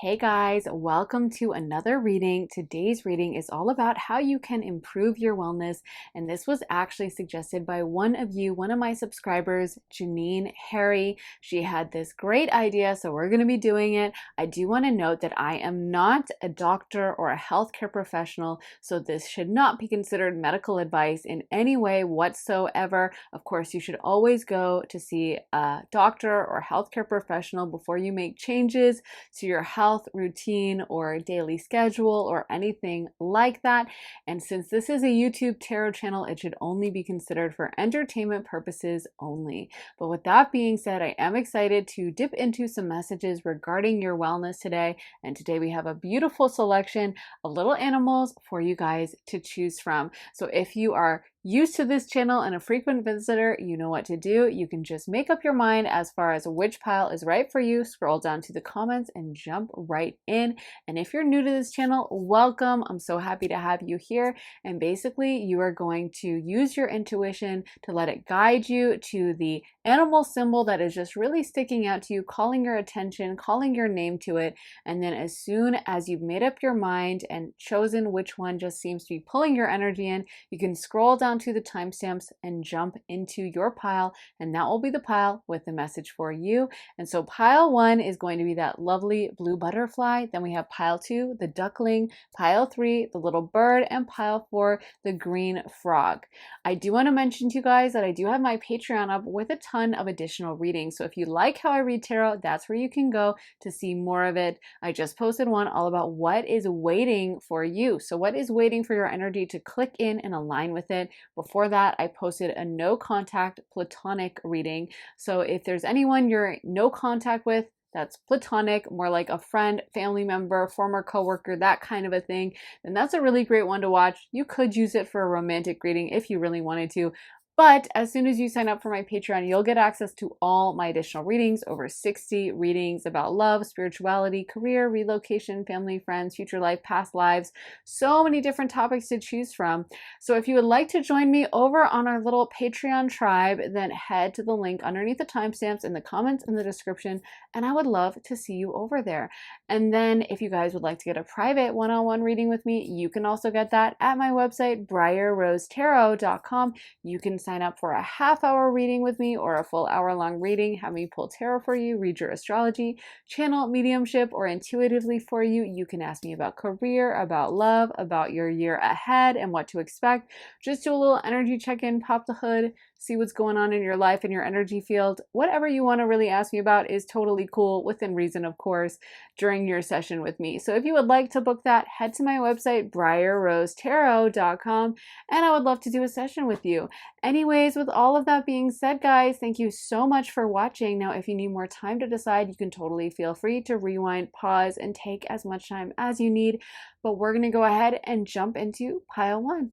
Hey guys, welcome to another reading. Today's reading is all about how you can improve your wellness, and this was actually suggested by one of my subscribers, Janine Harry. She had this great idea, so we're going to be doing it. I do want to note that I am not a doctor or a healthcare professional, so this should not be considered medical advice in any way whatsoever. Of course, you should always go to see a doctor or healthcare professional before you make changes to your health routine or daily schedule or anything like that. And since this is a YouTube tarot channel, it should only be considered for entertainment purposes only. But with that being said, I am excited to dip into some messages regarding your wellness today. And today we have a beautiful selection of little animals for you guys to choose from. So if you are used to this channel and a frequent visitor, you know what to do. You can just make up your mind as far as which pile is right for you. Scroll down to the comments and jump right in. And if you're new to this channel, welcome. I'm so happy to have you here. And basically, you are going to use your intuition to let it guide you to the animal symbol that is just really sticking out to you, calling your attention, calling your name to it. And then as soon as you've made up your mind and chosen which one just seems to be pulling your energy in, you can scroll down to the timestamps and jump into your pile, and that will be the pile with the message for you. And so pile 1 is going to be that lovely blue butterfly. Then we have pile 2, the duckling, pile 3, the little bird, and pile 4, the green frog. I do want to mention to you guys that I do have my Patreon up with a ton of additional readings. So if you like how I read tarot, that's where you can go to see more of it. I just posted one all about what is waiting for you. So what is waiting for your energy to click in and align with it. Before that, I posted a no contact platonic reading. So if there's anyone you're no contact with, that's platonic, more like a friend, family member, former coworker, that kind of a thing, then that's a really great one to watch. You could use it for a romantic reading if you really wanted to. But as soon as you sign up for my Patreon, you'll get access to all my additional readings, over 60 readings about love, spirituality, career, relocation, family, friends, future life, past lives, so many different topics to choose from. So if you would like to join me over on our little Patreon tribe, then head to the link underneath the timestamps in the comments in the description, and I would love to see you over there. And then if you guys would like to get a private one-on-one reading with me, you can also get that at my website, briarrosetarot.com. You can sign up for a half-hour reading with me or a full hour-long reading, have me pull tarot for you, read your astrology, channel mediumship, or intuitively for you. You can ask me about career, about love, about your year ahead and what to expect. Just do a little energy check-in, pop the hood, see what's going on in your life and your energy field. Whatever you want to really ask me about is totally cool, within reason, of course, during your session with me. So if you would like to book that, head to my website, briarrosetarot.com, and I would love to do a session with you. Anyways, with all of that being said, guys, thank you so much for watching. Now, if you need more time to decide, you can totally feel free to rewind, pause, and take as much time as you need. But we're going to go ahead and jump into pile 1.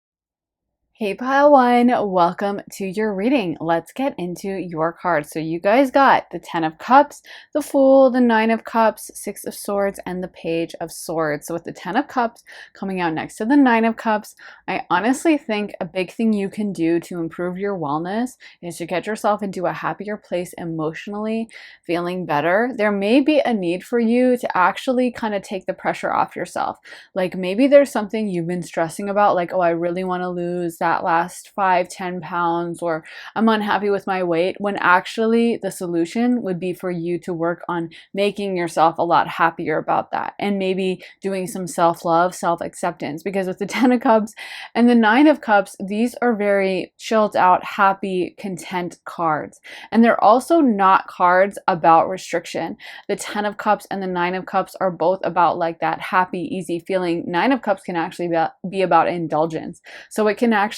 Hey pile 1, welcome to your reading. Let's get into your cards. So you guys got the 10 of Cups, the Fool, the 9 of Cups, 6 of Swords, and the Page of Swords. So with the 10 of Cups coming out next to the 9 of Cups, I honestly think a big thing you can do to improve your wellness is to get yourself into a happier place emotionally, feeling better. There may be a need for you to actually kind of take the pressure off yourself. Like maybe there's something you've been stressing about, like, oh, I really want to lose that last 5-10 pounds, or I'm unhappy with my weight, when actually the solution would be for you to work on making yourself a lot happier about that, and maybe doing some self-love, self-acceptance. Because with the 10 of Cups and the 9 of Cups, these are very chilled out, happy, content cards, and they're also not cards about restriction. The 10 of Cups and the 9 of Cups are both about like that happy, easy feeling. 9 of Cups can actually be about indulgence, so it can actually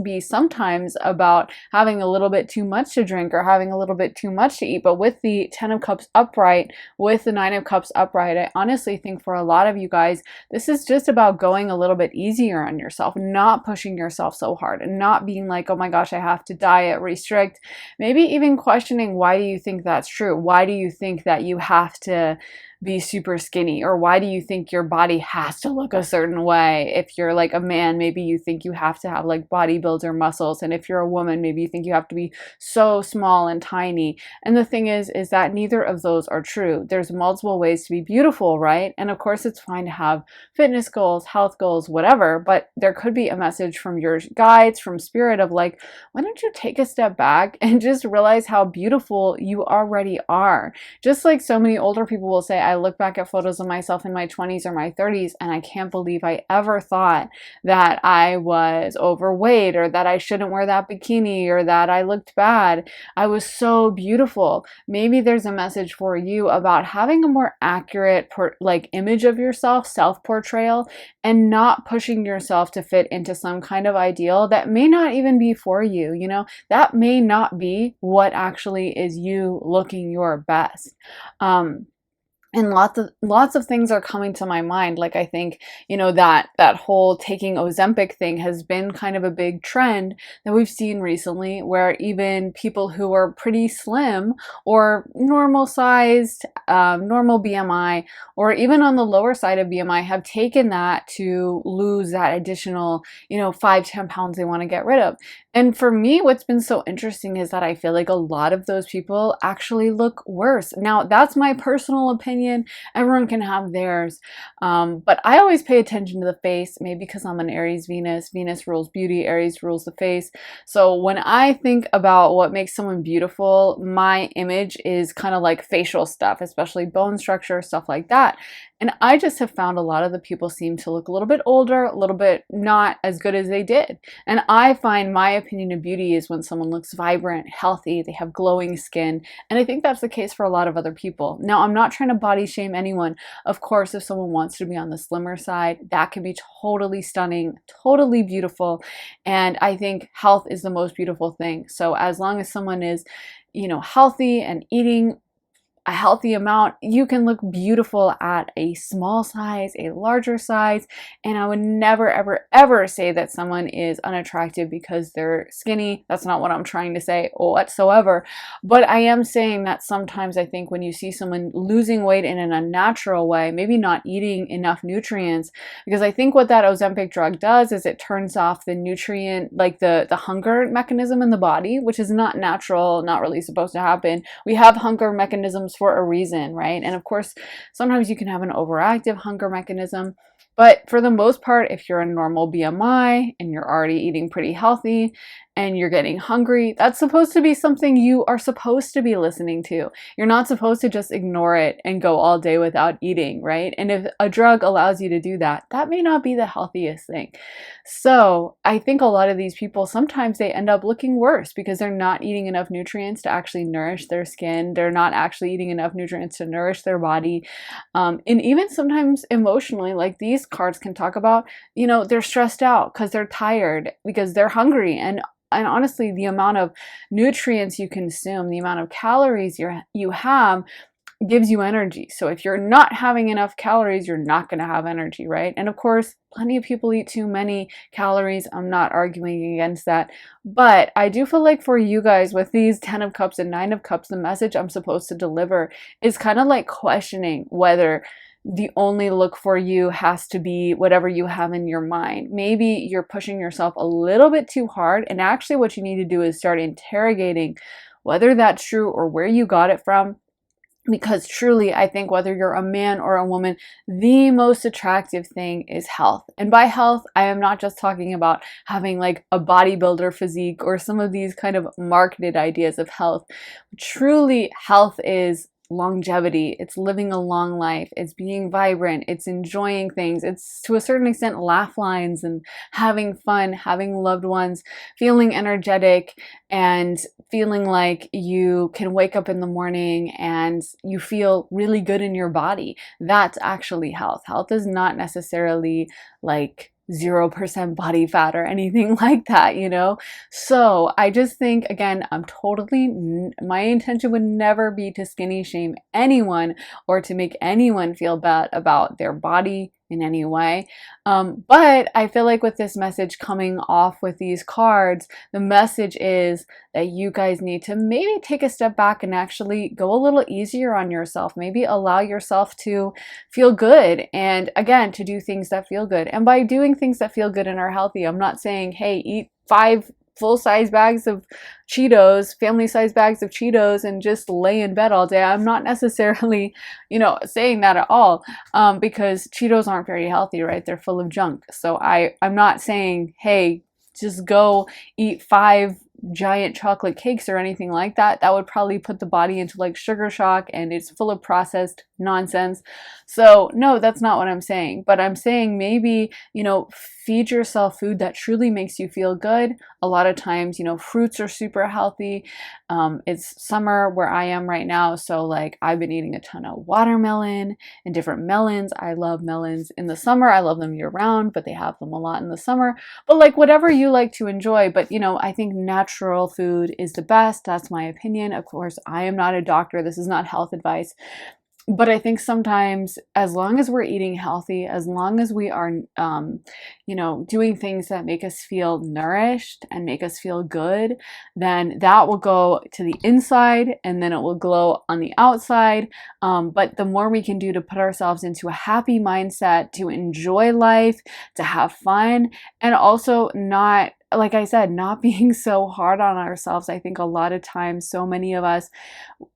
be sometimes about having a little bit too much to drink or having a little bit too much to eat. But with the 10 of Cups upright, with the 9 of Cups upright, I honestly think for a lot of you guys, this is just about going a little bit easier on yourself, not pushing yourself so hard, and not being like, oh my gosh, I have to diet, restrict. Maybe even questioning, why do you think that's true? Why do you think that you have to be super skinny? Or why do you think your body has to look a certain way? If you're like a man, maybe you think you have to have like bodybuilder muscles. And if you're a woman, maybe you think you have to be so small and tiny. And the thing is that neither of those are true. There's multiple ways to be beautiful, right? And of course, it's fine to have fitness goals, health goals, whatever, but there could be a message from your guides, from spirit of like, why don't you take a step back and just realize how beautiful you already are? Just like so many older people will say, I look back at photos of myself in my 20s or my 30s and I can't believe I ever thought that I was overweight or that I shouldn't wear that bikini or that I looked bad. I was so beautiful. Maybe there's a message for you about having a more accurate image of yourself, self-portrayal, and not pushing yourself to fit into some kind of ideal that may not even be for you. You know, that may not be what actually is you looking your best. And lots of things are coming to my mind. Like, I think, you know, that whole taking Ozempic thing has been kind of a big trend that we've seen recently, where even people who are pretty slim or normal sized, normal BMI, or even on the lower side of BMI, have taken that to lose that additional, 5-10 pounds they want to get rid of. And for me, what's been so interesting is that I feel like a lot of those people actually look worse. Now, that's my personal opinion. Everyone can have theirs. But I always pay attention to the face, maybe because I'm an Aries Venus. Venus rules beauty, Aries rules the face. So when I think about what makes someone beautiful, my image is kind of like facial stuff, especially bone structure, stuff like that. And I just have found a lot of the people seem to look a little bit older, a little bit not as good as they did. And I find my opinion of beauty is when someone looks vibrant, healthy, they have glowing skin. And I think that's the case for a lot of other people. Now, I'm not trying to body shame anyone. Of course, if someone wants to be on the slimmer side, that can be totally stunning, totally beautiful. And I think health is the most beautiful thing. So as long as someone is, healthy and eating a healthy amount, you can look beautiful at a small size, a larger size, and I would never, ever, ever say that someone is unattractive because they're skinny. That's not what I'm trying to say whatsoever. But I am saying that sometimes I think when you see someone losing weight in an unnatural way, maybe not eating enough nutrients, because I think what that Ozempic drug does is it turns off the nutrient, like the hunger mechanism in the body, which is not natural, not really supposed to happen. We have hunger mechanisms for a reason, right? And of course, sometimes you can have an overactive hunger mechanism. But for the most part, if you're a normal BMI and you're already eating pretty healthy and you're getting hungry, that's supposed to be something you are supposed to be listening to. You're not supposed to just ignore it and go all day without eating, right? And if a drug allows you to do that, that may not be the healthiest thing. So I think a lot of these people, sometimes they end up looking worse because they're not eating enough nutrients to actually nourish their skin. They're not actually eating enough nutrients to nourish their body. And even sometimes emotionally, like these cards can talk about, they're stressed out because they're tired, because they're hungry. And honestly, the amount of nutrients you consume, the amount of calories you have gives you energy. So if you're not having enough calories, you're not going to have energy, right? And of course, plenty of people eat too many calories. I'm not arguing against that. But I do feel like for you guys with these 10 of Cups and 9 of Cups, the message I'm supposed to deliver is kind of like questioning whether the only look for you has to be whatever you have in your mind. Maybe you're pushing yourself a little bit too hard, and actually what you need to do is start interrogating whether that's true or where you got it from. Because truly, I think whether you're a man or a woman, the most attractive thing is health. And by health, I am not just talking about having like a bodybuilder physique or some of these kind of marketed ideas of health. Truly, health is longevity. It's living a long life. It's being vibrant. It's enjoying things. It's to a certain extent laugh lines and having fun, having loved ones, feeling energetic, and feeling like you can wake up in the morning and you feel really good in your body. That's actually health. Health is not necessarily like 0% body fat or anything like that, So I just think, again, my intention would never be to skinny shame anyone or to make anyone feel bad about their body, in any way. But I feel like with this message coming off with these cards, the message is that you guys need to maybe take a step back and actually go a little easier on yourself. Maybe allow yourself to feel good, and again, to do things that feel good. And by doing things that feel good and are healthy, I'm not saying, hey, eat 5 full-size bags of Cheetos, family-size bags of Cheetos, and just lay in bed all day. I'm not necessarily, saying that at all, because Cheetos aren't very healthy, right? They're full of junk. So I'm not saying, hey, just go eat 5 giant chocolate cakes or anything like that. That would probably put the body into like sugar shock, and it's full of processed nonsense. So no, that's not what I'm saying. But I'm saying maybe, feed yourself food that truly makes you feel good. A lot of times, fruits are super healthy. It's summer where I am right now, so like I've been eating a ton of watermelon and different melons. I love melons in the summer. I love them year round, but they have them a lot in the summer. But like whatever you like to enjoy. But I think natural food is the best. That's my opinion. Of course, I am not a doctor. This is not health advice. But I think sometimes, as long as we're eating healthy, as long as we are, doing things that make us feel nourished and make us feel good, then that will go to the inside, and then it will glow on the outside. But the more we can do to put ourselves into a happy mindset, to enjoy life, to have fun, and also not, like I said, not being so hard on ourselves. I think a lot of times, so many of us,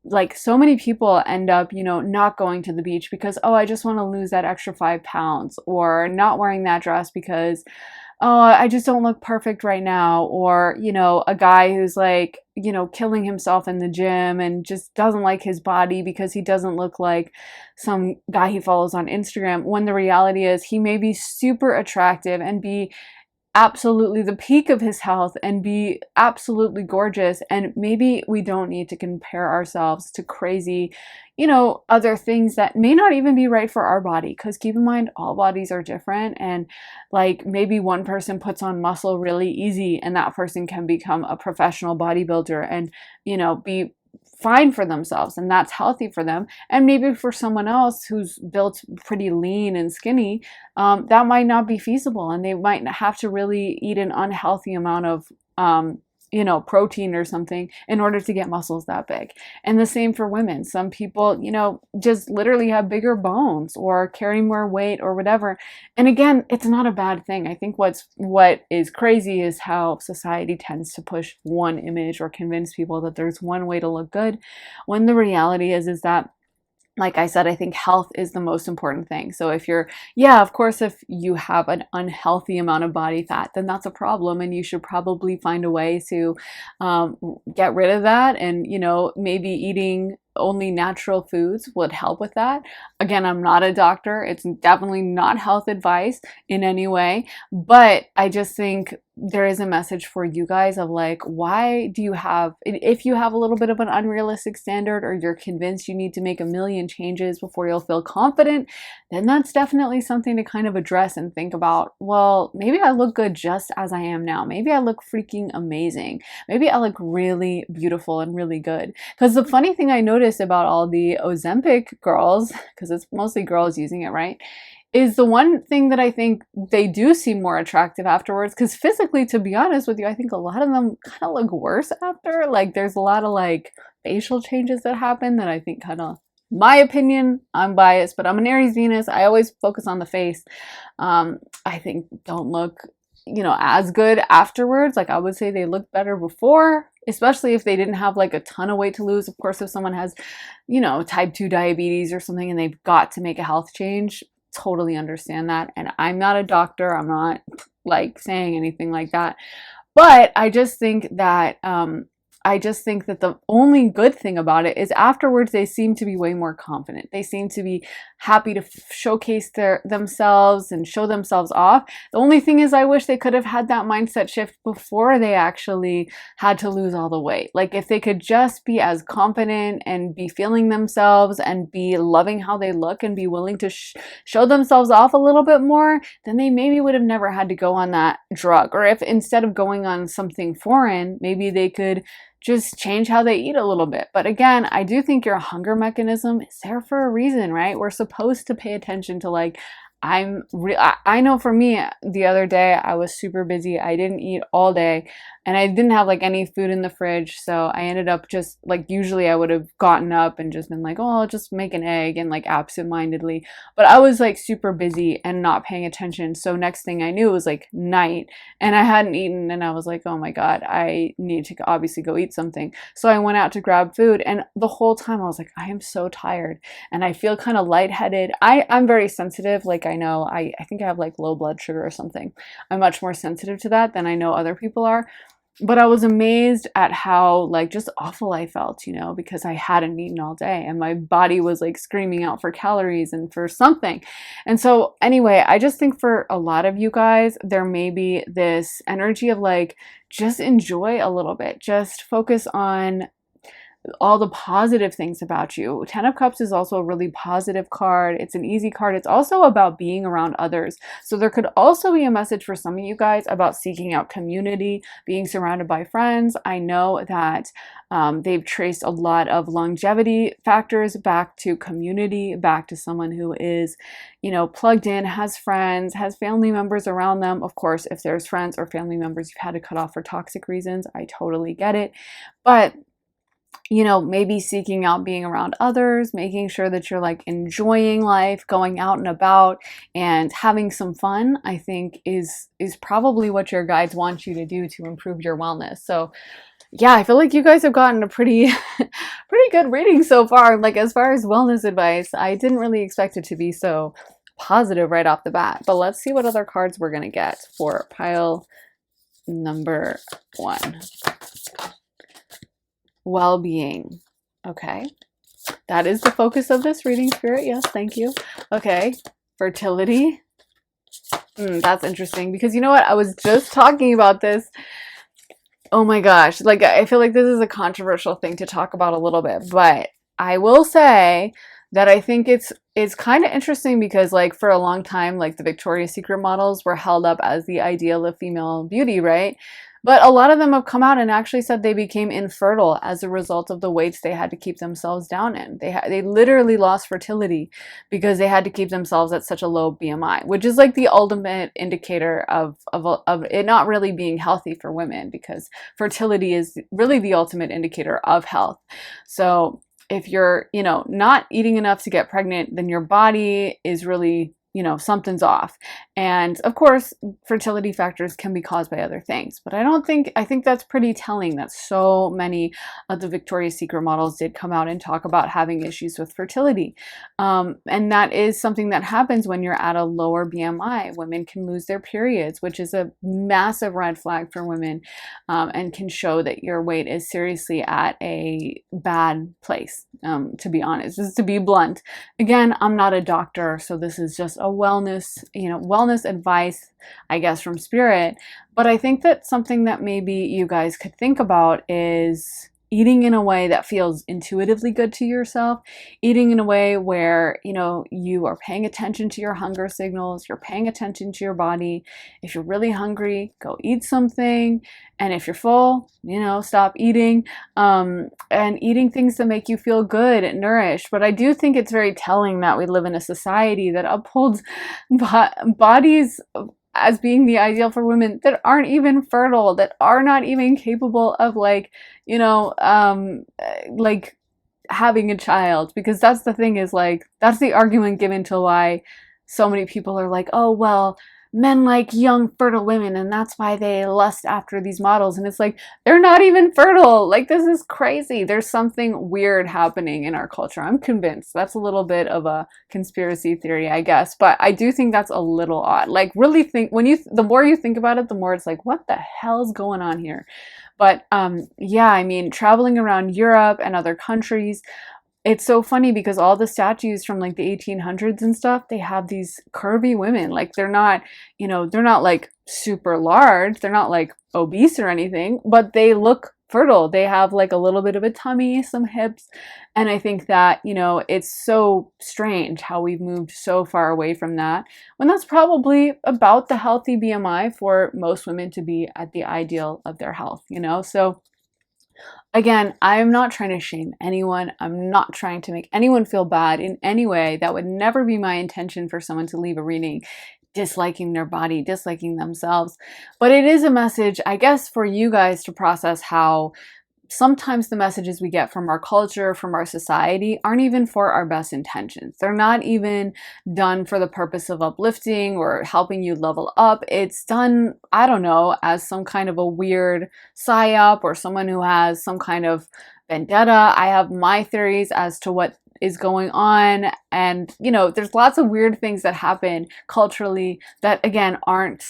like so many people end up, not going to the beach because, oh, I just want to lose that extra 5 pounds, or not wearing that dress because, oh, I just don't look perfect right now. Or, a guy who's like, killing himself in the gym and just doesn't like his body because he doesn't look like some guy he follows on Instagram, when the reality is he may be super attractive and be absolutely the peak of his health and be absolutely gorgeous. And maybe we don't need to compare ourselves to crazy, other things that may not even be right for our body. Because keep in mind, all bodies are different. And like maybe one person puts on muscle really easy, and that person can become a professional bodybuilder and, be fine for themselves, and that's healthy for them. And maybe for someone else who's built pretty lean and skinny, that might not be feasible, and they might have to really eat an unhealthy amount of protein or something in order to get muscles that big. And the same for women. Some people, just literally have bigger bones or carry more weight or whatever. And again, it's not a bad thing. I think what is crazy is how society tends to push one image or convince people that there's one way to look good, when the reality is that, like I said, I think health is the most important thing. So if of course, if you have an unhealthy amount of body fat, then that's a problem, and you should probably find a way to get rid of that. And, maybe eating only natural foods would help with that. Again, I'm not a doctor. It's definitely not health advice in any way, but I just think there is a message for you guys of like, why do you have, if you have a little bit of an unrealistic standard, or you're convinced you need to make a million changes before you'll feel confident, then that's definitely something to kind of address and think about. Well, maybe I look good just as I am now. Maybe I look freaking amazing. Maybe I look really beautiful and really good. Because the funny thing I noticed about all the Ozempic girls, because it's mostly girls using it, right, is the one thing that I think they do seem more attractive afterwards. Because physically, to be honest with you, I think a lot of them kind of look worse after. Like there's a lot of like facial changes that happen that I think kind of, my opinion, I'm biased, but I'm an Aries Venus. I always focus on the face. I think don't look, as good afterwards. Like I would say they look better before, especially if they didn't have like a ton of weight to lose. Of course, if someone has, type 2 diabetes or something and they've got to make a health change, totally understand that. And I'm not a doctor. I'm not like saying anything like that. But I just think that the only good thing about it is afterwards they seem to be way more confident. They seem to be happy to showcase themselves and show themselves off. The only thing is, I wish they could have had that mindset shift before they actually had to lose all the weight. Like if they could just be as confident and be feeling themselves and be loving how they look and be willing to show themselves off a little bit more, then they maybe would have never had to go on that drug. Or if instead of going on something foreign, maybe they could just change how they eat a little bit. But again, I do think your hunger mechanism is there for a reason, right? We're supposed to pay attention to like I know for me, the other day I was super busy. I didn't eat all day and I didn't have like any food in the fridge. So I ended up just like, usually I would have gotten up and just been like, oh, I'll just make an egg, and like absent-mindedly. But I was like super busy and not paying attention. So next thing I knew, it was like night and I hadn't eaten, and I was like, oh my God, I need to obviously go eat something. So I went out to grab food, and the whole time I was like, I am so tired and I feel kind of lightheaded. I'm very sensitive. Like, I know I think I have like low blood sugar or something. I'm much more sensitive to that than I know other people are. But I was amazed at how like just awful I felt, you know, because I hadn't eaten all day and my body was like screaming out for calories and for something. And so anyway, I just think for a lot of you guys, there may be this energy of like, just enjoy a little bit, just focus on all the positive things about you. Ten of Cups is also a really positive card. It's an easy card. It's also about being around others. So there could also be a message for some of you guys about seeking out community, being surrounded by friends. I know that they've traced a lot of longevity factors back to community, back to someone who is, you know, plugged in, has friends, has family members around them. Of course, if there's friends or family members you've had to cut off for toxic reasons, I totally get it. But you know, maybe seeking out being around others, making sure that you're like enjoying life, going out and about and having some fun, I think is probably what your guides want you to do to improve your wellness. So yeah, I feel like you guys have gotten a pretty pretty good reading so far. Like, as far as wellness advice, I didn't really expect it to be so positive right off the bat. But let's see what other cards we're going to get for pile number 1. Well-being. Okay. That is the focus of this reading, Spirit. Yes, thank you. Okay. Fertility. That's interesting because you know what? I was just talking about this. Oh my gosh. Like, I feel like this is a controversial thing to talk about a little bit, but I will say that I think it's kind of interesting because like for a long time, like the Victoria's Secret models were held up as the ideal of female beauty, right? But a lot of them have come out and actually said they became infertile as a result of the weights they had to keep themselves down in. They literally lost fertility because they had to keep themselves at such a low BMI, which is like the ultimate indicator of it not really being healthy for women, because fertility is really the ultimate indicator of health. So if you're, you know, not eating enough to get pregnant, then your body is really, you know, something's off. And of course, fertility factors can be caused by other things, but I think that's pretty telling that so many of the Victoria's Secret models did come out and talk about having issues with fertility. And that is something that happens when you're at a lower BMI. Women can lose their periods, which is a massive red flag for women, and can show that your weight is seriously at a bad place, to be honest, just to be blunt. Again, I'm not a doctor, so this is just a wellness, you know, wellness advice, I guess, from Spirit. But I think that something that maybe you guys could think about is eating in a way that feels intuitively good to yourself, eating in a way where, you know, you are paying attention to your hunger signals, you're paying attention to your body. If you're really hungry, go eat something. And if you're full, you know, stop eating, and eating things that make you feel good and nourished. But I do think it's very telling that we live in a society that upholds bodies as being the ideal for women that aren't even fertile, that are not even capable of like, you know, like having a child. Because that's the thing, is like, that's the argument given to why so many people are like, oh, well, men like young fertile women and that's why they lust after these models. And it's like, they're not even fertile. Like, this is crazy. There's something weird happening in our culture. I'm convinced. That's a little bit of a conspiracy theory, I guess, but I do think that's a little odd. Like, really think, when you the more you think about it, the more it's like, what the hell's going on here? But yeah, I mean, traveling around Europe and other countries, it's so funny because all the statues from like the 1800s and stuff, they have these curvy women. Like, they're not, you know, they're not like super large. They're not like obese or anything, but they look fertile. They have like a little bit of a tummy, some hips. And I think that, you know, it's so strange how we've moved so far away from that, when that's probably about the healthy BMI for most women to be at the ideal of their health, you know? So Again, I'm not trying to shame anyone. I'm not trying to make anyone feel bad in any way. That would never be my intention for someone to leave a reading disliking their body, disliking themselves. But it is a message, I guess, for you guys to process how sometimes the messages we get from our culture, from our society, aren't even for our best intentions. They're not even done for the purpose of uplifting or helping you level up. It's done, I don't know, as some kind of a weird psyop or someone who has some kind of vendetta. I have my theories as to what is going on, and there's lots of weird things that happen culturally that again aren't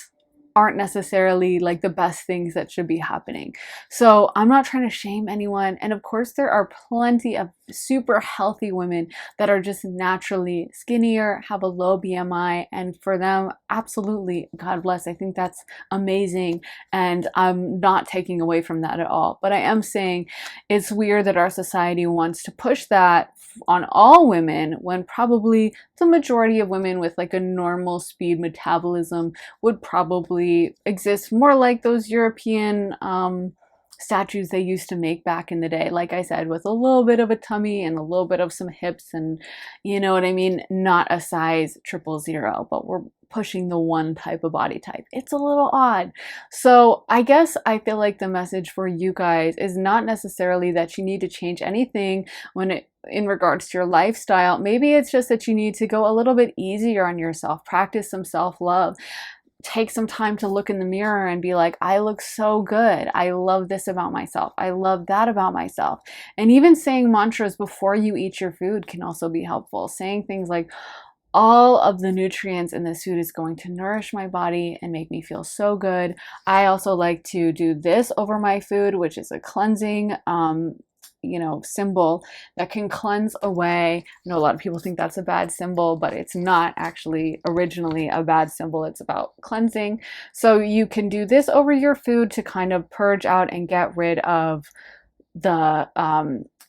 necessarily like the best things that should be happening. So I'm not trying to shame anyone. And of course, there are plenty of super healthy women that are just naturally skinnier, have a low BMI. And for them, absolutely, God bless. I think that's amazing. And I'm not taking away from that at all. But I am saying it's weird that our society wants to push that on all women when probably the majority of women with like a normal speed metabolism would probably exist more like those European statues they used to make back in the day. Like I said, with a little bit of a tummy and a little bit of some hips, and you know what I mean? Not a size 000, but we're pushing the one type of body type. It's a little odd. So I guess I feel like the message for you guys is not necessarily that you need to change anything in regards to your lifestyle. Maybe it's just that you need to go a little bit easier on yourself, practice some self-love. Take some time to look in the mirror and be like, I look so good. I love this about myself. I love that about myself. And even saying mantras before you eat your food can also be helpful. Saying things like, all of the nutrients in this food is going to nourish my body and make me feel so good. I also like to do this over my food, which is a cleansing symbol that can cleanse away. I know a lot of people think that's a bad symbol, but it's not actually originally a bad symbol. It's about cleansing. So you can do this over your food to kind of purge out and get rid of the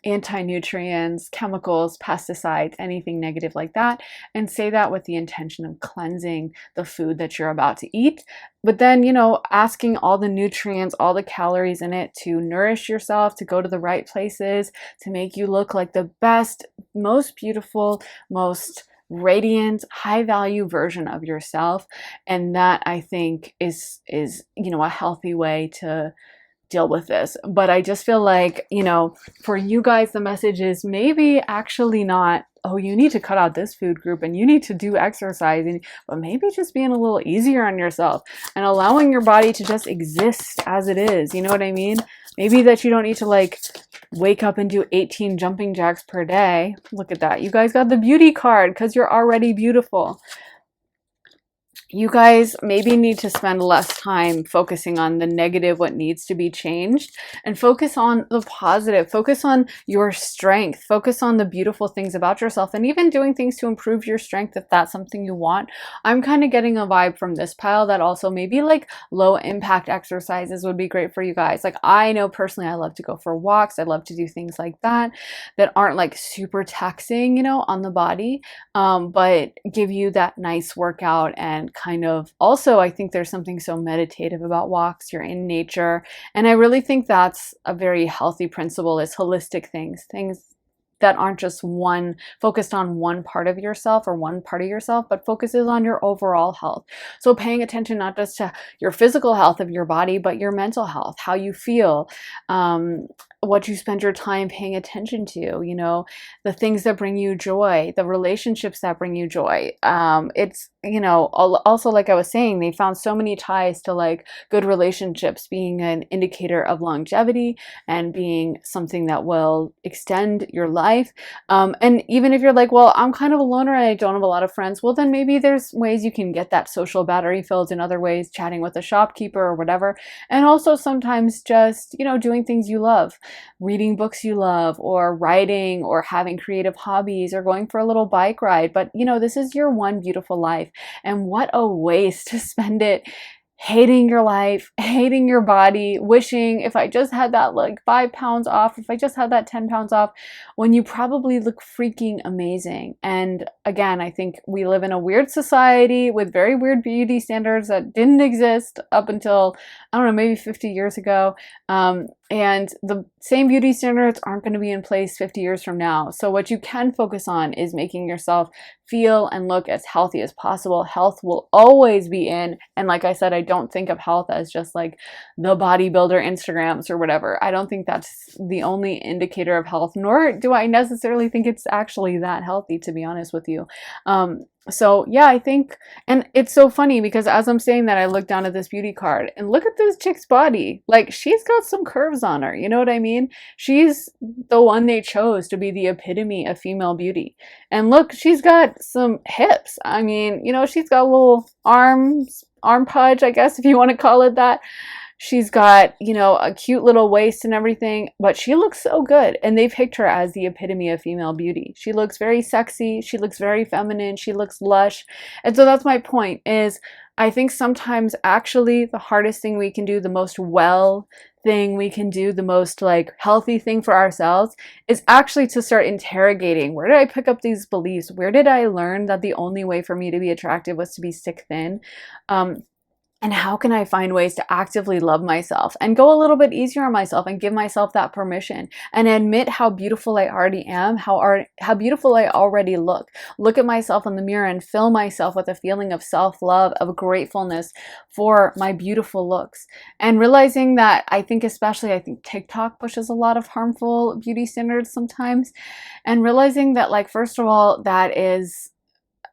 anti-nutrients, chemicals, pesticides, anything negative like that, and say that with the intention of cleansing the food that you're about to eat. But then, asking all the nutrients, all the calories in it to nourish yourself, to go to the right places, to make you look like the best, most beautiful, most radiant, high value version of yourself. And that, I think, is a healthy way to deal with this. But I just feel like, for you guys, the message is maybe actually not, oh, you need to cut out this food group and you need to do exercising, but maybe just being a little easier on yourself and allowing your body to just exist as it is. You know what I mean? Maybe that you don't need to like wake up and do 18 jumping jacks per day. Look at that. You guys got the beauty card because you're already beautiful. You guys maybe need to spend less time focusing on the negative, what needs to be changed, and focus on the positive. Focus on your strength. Focus on the beautiful things about yourself, and even doing things to improve your strength if that's something you want. I'm kind of getting a vibe from this pile that also maybe like low impact exercises would be great for you guys. Like I know personally I love to go for walks. I love to do things like that aren't like super taxing, on the body, but give you that nice workout. And kind of also, I think there's something so meditative about walks. You're in nature, and I really think that's a very healthy principle, is holistic things that aren't just focused on one part of yourself or one part of yourself, but focuses on your overall health. So paying attention not just to your physical health of your body, but your mental health, how you feel, what you spend your time paying attention to, the things that bring you joy, the relationships that bring you joy. It's, also, like I was saying, they found so many ties to like good relationships being an indicator of longevity and being something that will extend your life. And even if you're like, well, I'm kind of a loner and I don't have a lot of friends, well, then maybe there's ways you can get that social battery filled in other ways, chatting with a shopkeeper or whatever. And also sometimes just, doing things you love, reading books you love, or writing, or having creative hobbies, or going for a little bike ride. But, this is your one beautiful life. And what a waste to spend it hating your life, hating your body, wishing if I just had that like 5 pounds off, if I just had that 10 pounds off, when you probably look freaking amazing. And again, I think we live in a weird society with very weird beauty standards that didn't exist up until, I don't know, maybe 50 years ago. And the same beauty standards aren't going to be in place 50 years from now. So what you can focus on is making yourself feel and look as healthy as possible. Health will always be in. And like I said, I don't think of health as just like the bodybuilder Instagrams or whatever. I don't think that's the only indicator of health, nor do I necessarily think it's actually that healthy, to be honest with you. So yeah, I think, and it's so funny because as I'm saying that, I look down at this beauty card and look at this chick's body. Like, she's got some curves on her. You know what I mean? She's the one they chose to be the epitome of female beauty. And look, she's got some hips. I mean, you know, she's got little arms, arm pudge, I guess, if you want to call it that. She's got, you know, a cute little waist and everything, but she looks so good. And they picked her as the epitome of female beauty. She looks very sexy. She looks very feminine. She looks lush. And so that's my point, is I think sometimes actually the hardest thing we can do, the most thing we can do, the most like healthy thing for ourselves, is actually to start interrogating, where did I pick up these beliefs? Where did I learn that the only way for me to be attractive was to be stick thin? And how can I find ways to actively love myself and go a little bit easier on myself and give myself that permission and admit how beautiful I already am, how beautiful I already look. Look at myself in the mirror and fill myself with a feeling of self-love, of gratefulness for my beautiful looks. And realizing that I think TikTok pushes a lot of harmful beauty standards sometimes. And realizing that, like, first of all, that is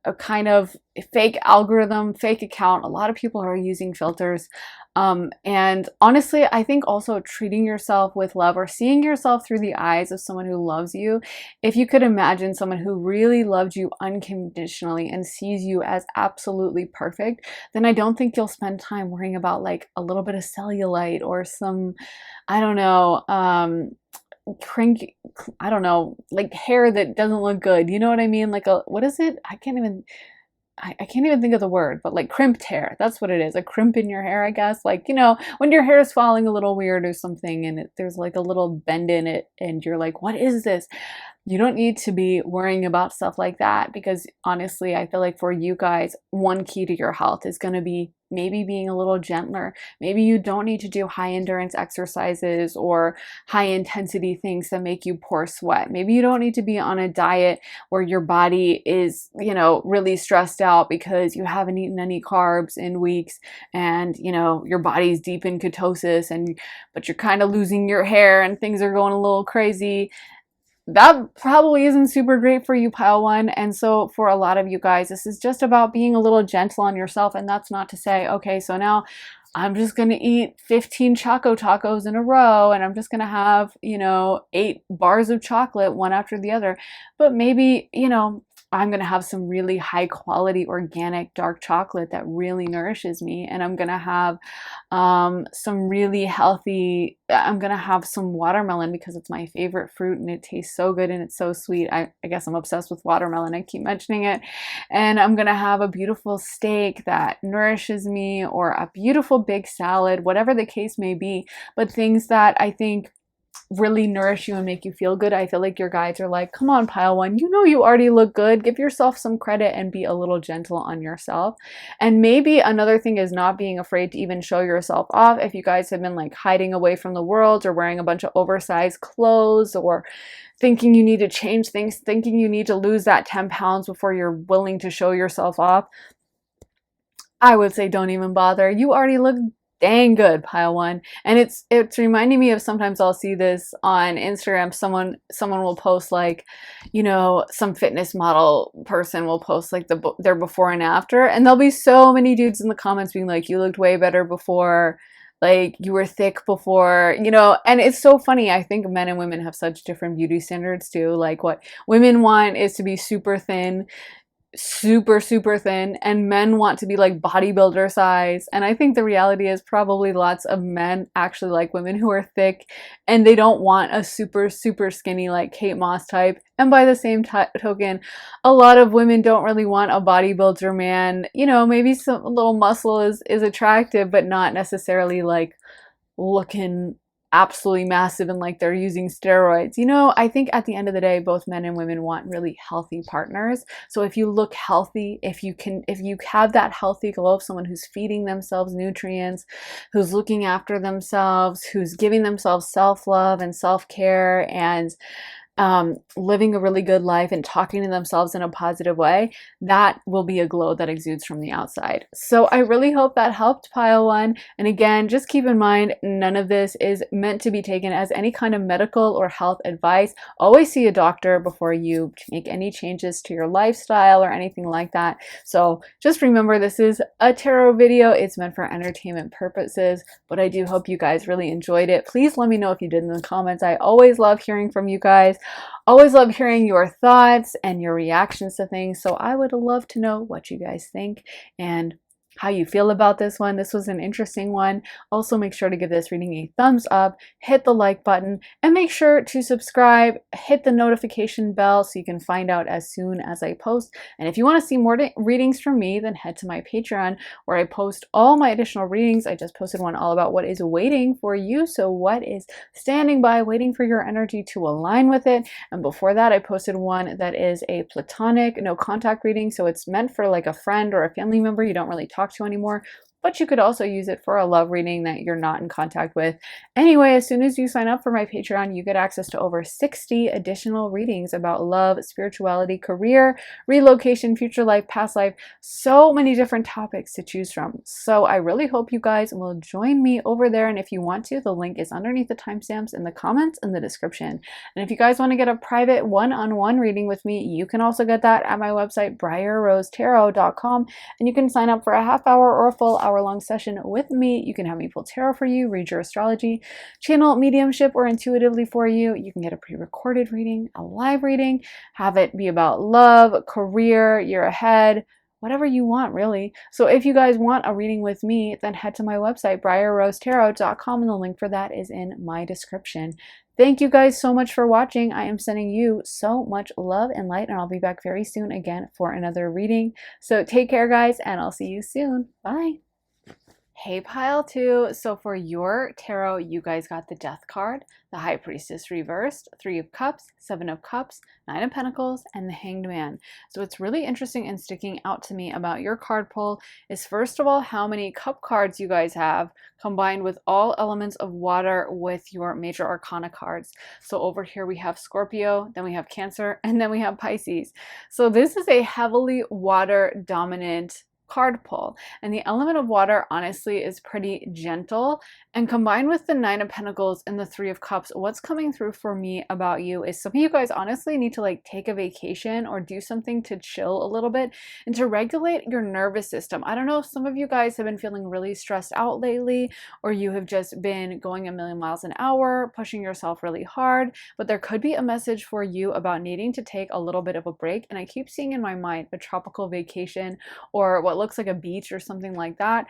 a kind of fake algorithm, fake account. A lot of people are using filters. And honestly, I think also treating yourself with love, or seeing yourself through the eyes of someone who loves you. If you could imagine someone who really loved you unconditionally and sees you as absolutely perfect, then I don't think you'll spend time worrying about like a little bit of cellulite or some, I don't know, I don't know, like hair that doesn't look good. You know what I mean? Like what is it? I can't even think of the word, but like crimped hair. That's what it is. A crimp in your hair, I guess. Like, you know, when your hair is falling a little weird or something and there's like a little bend in it and you're like, what is this? You don't need to be worrying about stuff like that, because honestly, I feel like for you guys, one key to your health is going to be maybe being a little gentler. Maybe you don't need to do high endurance exercises or high intensity things that make you pour sweat. Maybe you don't need to be on a diet where your body is, you know, really stressed out because you haven't eaten any carbs in weeks and, you know, your body's deep in ketosis but you're kind of losing your hair and things are going a little crazy. That probably isn't super great for you, pile one. And so for a lot of you guys, this is just about being a little gentle on yourself. And that's not to say, okay, so now I'm just going to eat 15 Choco Tacos in a row and I'm just going to have, you know, 8 bars of chocolate one after the other. But maybe, you know, I'm going to have some really high quality organic dark chocolate that really nourishes me. And I'm going to have some really healthy, I'm going to have some watermelon because it's my favorite fruit and it tastes so good and it's so sweet. I guess I'm obsessed with watermelon. I keep mentioning it. And I'm going to have a beautiful steak that nourishes me, or a beautiful big salad, whatever the case may be. But things that I think really nourish you and make you feel good. I feel like your guides are like, come on, pile one, you know you already look good. Give yourself some credit and be a little gentle on yourself. And maybe another thing is not being afraid to even show yourself off. If you guys have been like hiding away from the world or wearing a bunch of oversized clothes or thinking you need to change things, thinking you need to lose that 10 pounds before you're willing to show yourself off, I would say don't even bother. You already look dang good, pile one. And it's reminding me of, sometimes I'll see this on Instagram. Someone will post like, you know, some fitness model person will post like their before and after, and there'll be so many dudes in the comments being like, you looked way better before, like you were thick before, you know. And it's so funny. I think men and women have such different beauty standards too. Like what women want is to be super thin, super thin, and men want to be like bodybuilder size. And I think the reality is probably lots of men actually like women who are thick, and they don't want a super skinny like Kate Moss type. And by the same token, a lot of women don't really want a bodybuilder man. You know, maybe some little muscle is attractive, but not necessarily like looking absolutely massive and like they're using steroids. You know, I think at the end of the day, both men and women want really healthy partners. So if you look healthy, if you have that healthy glow of someone who's feeding themselves nutrients, who's looking after themselves, who's giving themselves self-love and self-care, and living a really good life and talking to themselves in a positive way, that will be a glow that exudes from the outside. So I really hope that helped, pile one. And again, just keep in mind, none of this is meant to be taken as any kind of medical or health advice. Always see a doctor before you make any changes to your lifestyle or anything like that. So just remember, this is a tarot video. It's meant for entertainment purposes, but I do hope you guys really enjoyed it. Please let me know if you did in the comments. I always love hearing from you guys. Always love hearing your thoughts and your reactions to things. So I would love to know what you guys think and how you feel about this one. This was an interesting one. Also, make sure to give this reading a thumbs up, hit the like button, and make sure to subscribe, hit the notification bell so you can find out as soon as I post. And if you want to see more readings from me, then head to my Patreon where I post all my additional readings. I just posted one all about what is waiting for you. So what is standing by, waiting for your energy to align with it. And before that, I posted one that is a platonic, no contact reading. So it's meant for like a friend or a family member you don't really talk to anymore, but you could also use it for a love reading that you're not in contact with. Anyway, as soon as you sign up for my Patreon, you get access to over 60 additional readings about love, spirituality, career, relocation, future life, past life, so many different topics to choose from. So I really hope you guys will join me over there. And if you want to, the link is underneath the timestamps in the comments in the description. And if you guys want to get a private one-on-one reading with me, you can also get that at my website, briarrosetarot.com. And you can sign up for a half hour or a full hour-long session with me. You can have me pull tarot for you, read your astrology, channel mediumship or intuitively for you. You can get a pre-recorded reading, a live reading, have it be about love, career, year ahead, whatever you want, really. So if you guys want a reading with me, then head to my website, briarrosetarot.com, and the link for that is in my description. Thank you guys so much for watching. I am sending you so much love and light, and I'll be back very soon again for another reading. So take care, guys, and I'll see you soon. Bye. Hey, pile two. So for your tarot, you guys got the Death card, the High Priestess reversed, 3 of Cups, 7 of Cups, 9 of Pentacles, and the Hanged Man. So what's really interesting and sticking out to me about your card pull is, first of all, how many cup cards you guys have combined with all elements of water with your major arcana cards. So over here we have Scorpio, then we have Cancer, and then we have Pisces. So this is a heavily water dominant card pull, and the element of water honestly is pretty gentle, and combined with the 9 of Pentacles and the 3 of Cups, what's coming through for me about you is some of you guys honestly need to like take a vacation or do something to chill a little bit and to regulate your nervous system. I don't know if some of you guys have been feeling really stressed out lately, or you have just been going a million miles an hour, pushing yourself really hard, but there could be a message for you about needing to take a little bit of a break. And I keep seeing in my mind a tropical vacation or what looks like a beach or something like that.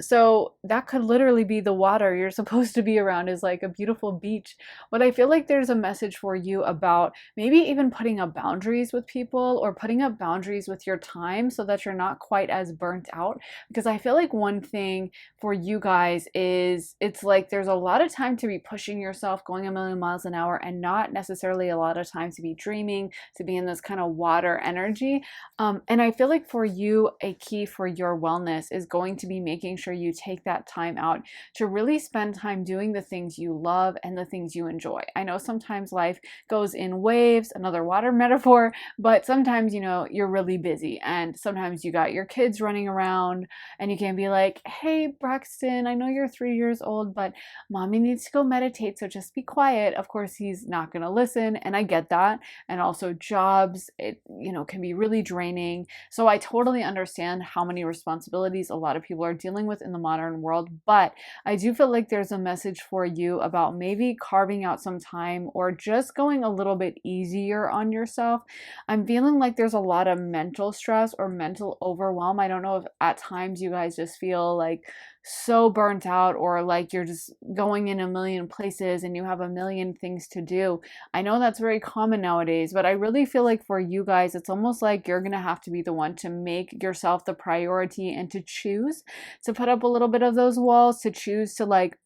So that could literally be the water you're supposed to be around, is like a beautiful beach. But I feel like there's a message for you about maybe even putting up boundaries with people or putting up boundaries with your time so that you're not quite as burnt out. Because I feel like one thing for you guys is it's like there's a lot of time to be pushing yourself, going a million miles an hour, and not necessarily a lot of time to be dreaming, to be in this kind of water energy. And I feel like for you, a key for your wellness is going to be making sure you take that time out to really spend time doing the things you love and the things you enjoy. I know sometimes life goes in waves, another water metaphor, but sometimes, you know, you're really busy and sometimes you got your kids running around and you can be like, hey, Braxton, I know you're 3 years old, but mommy needs to go meditate, so just be quiet. Of course, he's not going to listen, and I get that. And also jobs, it, you know, can be really draining. So I totally understand how many responsibilities a lot of people are dealing with in the modern world, but I do feel like there's a message for you about maybe carving out some time or just going a little bit easier on yourself. I'm feeling like there's a lot of mental stress or mental overwhelm. I don't know if at times you guys just feel like so burnt out or like you're just going in a million places and you have a million things to do. I know that's very common nowadays, but I really feel like for you guys, it's almost like you're going to have to be the one to make yourself the priority and to choose to put up a little bit of those walls, to choose to like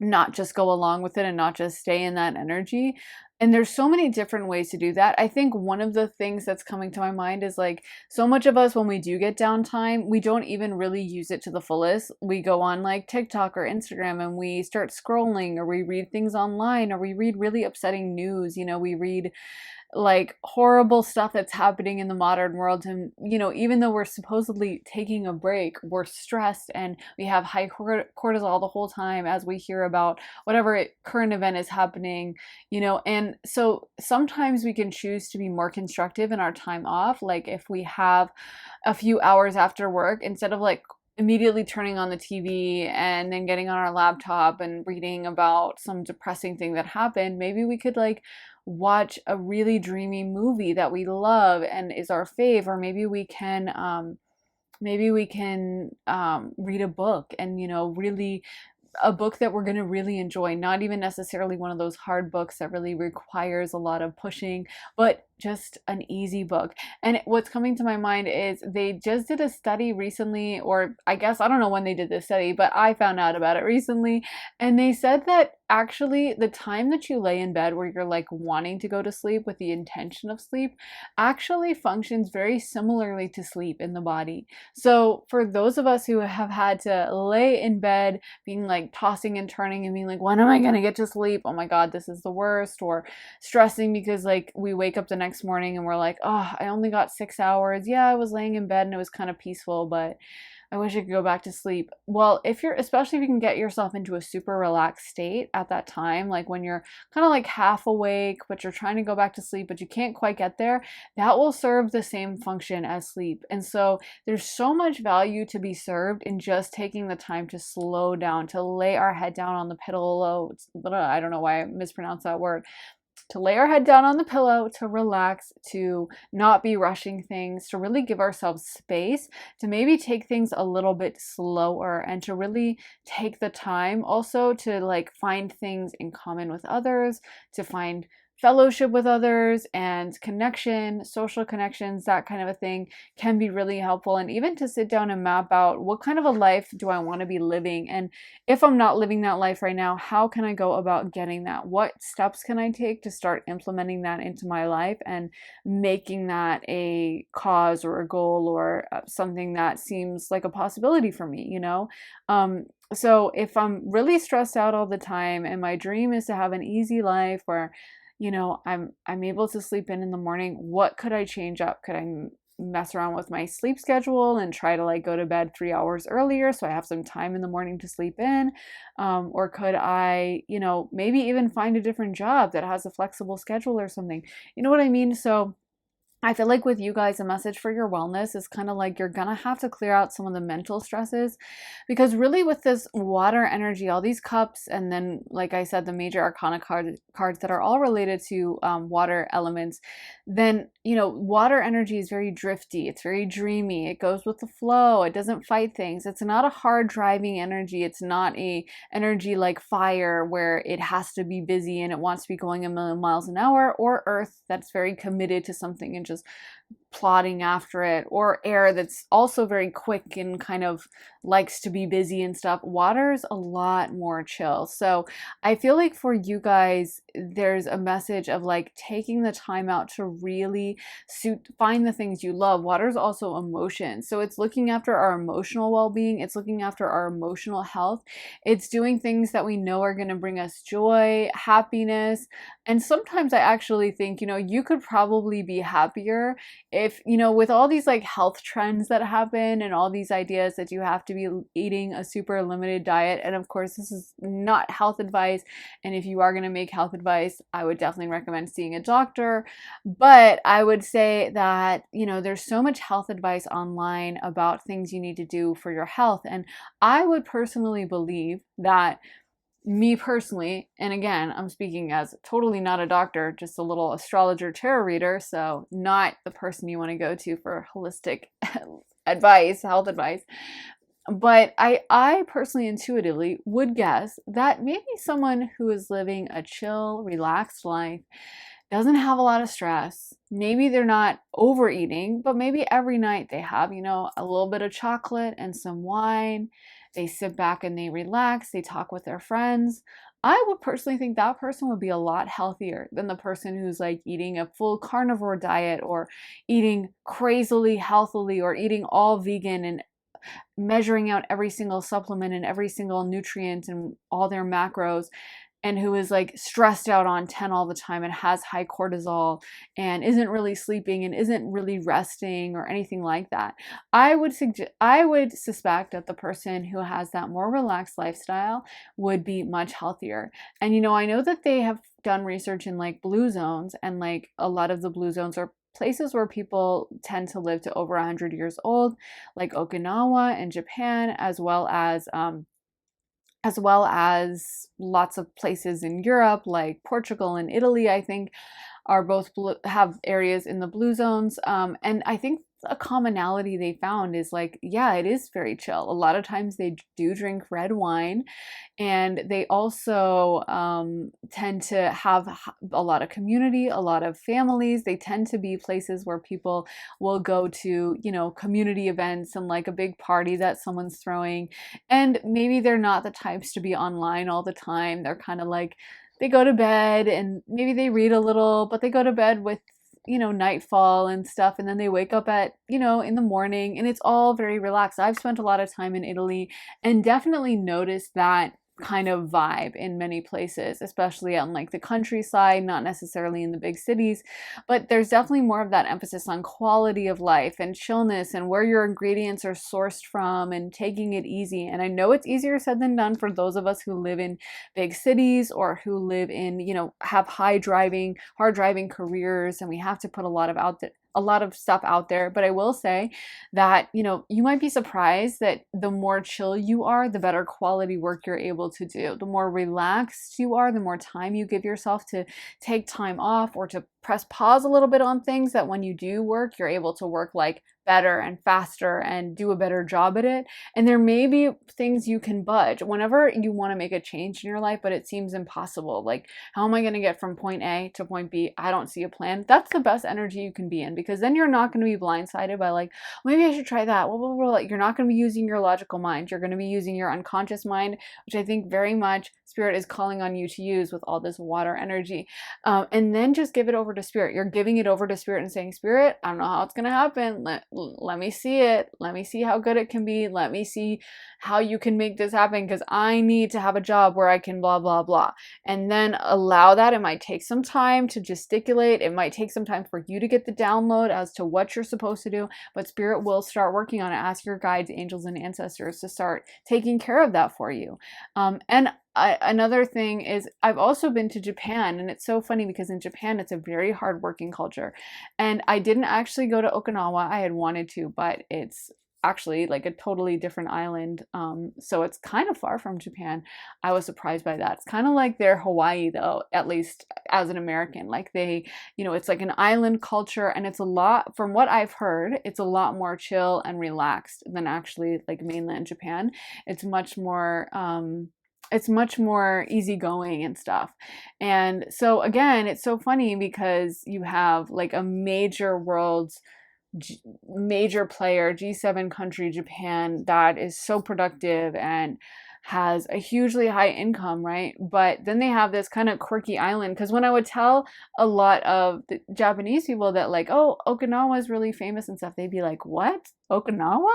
not just go along with it and not just stay in that energy. And there's so many different ways to do that. I think one of the things that's coming to my mind is like so much of us, when we do get downtime, we don't even really use it to the fullest. We go on like TikTok or Instagram and we start scrolling, or we read things online, or we read really upsetting news. We read like horrible stuff that's happening in the modern world. And, even though we're supposedly taking a break, we're stressed and we have high cortisol the whole time as we hear about whatever current event is happening, and so sometimes we can choose to be more constructive in our time off. Like if we have a few hours after work, instead of like immediately turning on the TV and then getting on our laptop and reading about some depressing thing that happened, maybe we could like watch a really dreamy movie that we love and is our fave. Or maybe we can read a book, and really a book that we're going to really enjoy, not even necessarily one of those hard books that really requires a lot of pushing, but just an easy book. And what's coming to my mind is they just did a study recently, or I guess I don't know when they did this study, but I found out about it recently. And they said that actually the time that you lay in bed where you're like wanting to go to sleep with the intention of sleep actually functions very similarly to sleep in the body. So for those of us who have had to lay in bed being like tossing and turning and being like, when am I going to get to sleep? Oh my God, this is the worst. Or stressing because like we wake up the next morning and we're like, oh, I only got 6 hours. Yeah, I was laying in bed and it was kind of peaceful, but I wish I could go back to sleep. Well, especially if you can get yourself into a super relaxed state at that time, like when you're kind of like half awake, but you're trying to go back to sleep, but you can't quite get there, that will serve the same function as sleep. And so there's so much value to be served in just taking the time to slow down, to lay our head down on the pillow. I don't know why I mispronounced that word. To lay our head down on the pillow, to relax, to not be rushing things, to really give ourselves space, to maybe take things a little bit slower, and to really take the time also to like find things in common with others, to find fellowship with others and connection, social connections, that kind of a thing can be really helpful. And even to sit down and map out what kind of a life do I want to be living? And if I'm not living that life right now, how can I go about getting that? What steps can I take to start implementing that into my life and making that a cause or a goal or something that seems like a possibility for me, So if I'm really stressed out all the time and my dream is to have an easy life where I'm able to sleep in the morning, what could I change up? Could I mess around with my sleep schedule and try to like go to bed 3 hours earlier so I have some time in the morning to sleep in? Or could I, maybe even find a different job that has a flexible schedule or something? You know what I mean? So I feel like with you guys, a message for your wellness is kind of like you're going to have to clear out some of the mental stresses, because really with this water energy, all these cups, and then, like I said, the major arcana cards that are all related to water elements, then, water energy is very drifty. It's very dreamy. It goes with the flow. It doesn't fight things. It's not a hard driving energy. It's not a energy like fire where it has to be busy and it wants to be going a million miles an hour, or earth that's very committed to something and just plodding after it, or air that's also very quick and kind of likes to be busy and stuff. Water is a lot more chill. So I feel like for you guys, there's a message of like taking the time out to really find the things you love. Water is also emotion. So it's looking after our emotional well-being. It's looking after our emotional health. It's doing things that we know are going to bring us joy, happiness. And sometimes I actually think, you could probably be happier if, with all these like health trends that happen and all these ideas that you have to be eating a super limited diet. And of course, this is not health advice. And if you are going to make health advice, I would definitely recommend seeing a doctor. But I would say that, there's so much health advice online about things you need to do for your health. And I would personally believe that me personally, and again, I'm speaking as totally not a doctor, just a little astrologer tarot reader, so not the person you want to go to for holistic advice, health advice. But I personally intuitively would guess that maybe someone who is living a chill, relaxed life, doesn't have a lot of stress. Maybe they're not overeating, but maybe every night they have, a little bit of chocolate and some wine. They sit back and they relax, they talk with their friends. I would personally think that person would be a lot healthier than the person who's like eating a full carnivore diet or eating crazily healthily or eating all vegan and measuring out every single supplement and every single nutrient and all their macros, and who is like stressed out on 10 all the time and has high cortisol and isn't really sleeping and isn't really resting or anything like that. I would suspect that the person who has that more relaxed lifestyle would be much healthier. And I know that they have done research in like blue zones, and like a lot of the blue zones are places where people tend to live to over 100 years old, like Okinawa and Japan, as well as lots of places in Europe, like Portugal and Italy, I think, are both have areas in the blue zones. And I think a commonality they found is like, yeah, it is very chill. A lot of times they do drink red wine, and they also tend to have a lot of community, a lot of families. They tend to be places where people will go to, community events and like a big party that someone's throwing. And maybe they're not the types to be online all the time. They're kind of like, they go to bed and maybe they read a little, but they go to bed with nightfall and stuff, and then they wake up at in the morning, and it's all very relaxed. I've spent a lot of time in Italy and definitely noticed that kind of vibe in many places, especially on like the countryside, not necessarily in the big cities, but there's definitely more of that emphasis on quality of life and chillness and where your ingredients are sourced from and taking it easy. And I know it's easier said than done for those of us who live in big cities or who live in, have hard driving careers, and we have to put a lot of stuff out there. But I will say that, you might be surprised that the more chill you are, the better quality work you're able to do. The more relaxed you are, the more time you give yourself to take time off or to press pause a little bit on things, that when you do work, you're able to work like better and faster and do a better job at it. And there may be things you can budge whenever you want to make a change in your life, but it seems impossible. Like, how am I going to get from point A to point B? I don't see a plan. That's the best energy you can be in, because then you're not going to be blindsided by like, maybe I should try that. You're not going to be using your logical mind. You're going to be using your unconscious mind, which I think very much Spirit is calling on you to use with all this water energy. And then just give it over to Spirit. You're giving it over to Spirit and saying, Spirit, I don't know how it's going to happen. Let me see it. Let me see how good it can be. Let me see how you can make this happen, because I need to have a job where I can blah, blah, blah. And then allow that. It might take some time to gesticulate. It might take some time for you to get the download as to what you're supposed to do, but Spirit will start working on it. Ask your guides, angels, and ancestors to start taking care of that for you. Another thing is, I've also been to Japan, and it's so funny because in Japan it's a very hardworking culture. And I didn't actually go to Okinawa. I had wanted to, but it's actually like a totally different island. So it's kind of far from Japan. I was surprised by that. It's kind of like their Hawaii, though, at least as an American. Like they, it's like an island culture, and it's a lot, from what I've heard, it's a lot more chill and relaxed than actually like mainland Japan. It's much more easygoing and stuff. And so again, it's so funny because you have like a major major player, G7 country, Japan, that is so productive and has a hugely high income, right? But then they have this kind of quirky island. Because when I would tell a lot of the Japanese people that like, oh, Okinawa is really famous and stuff, they'd be like, what? Okinawa?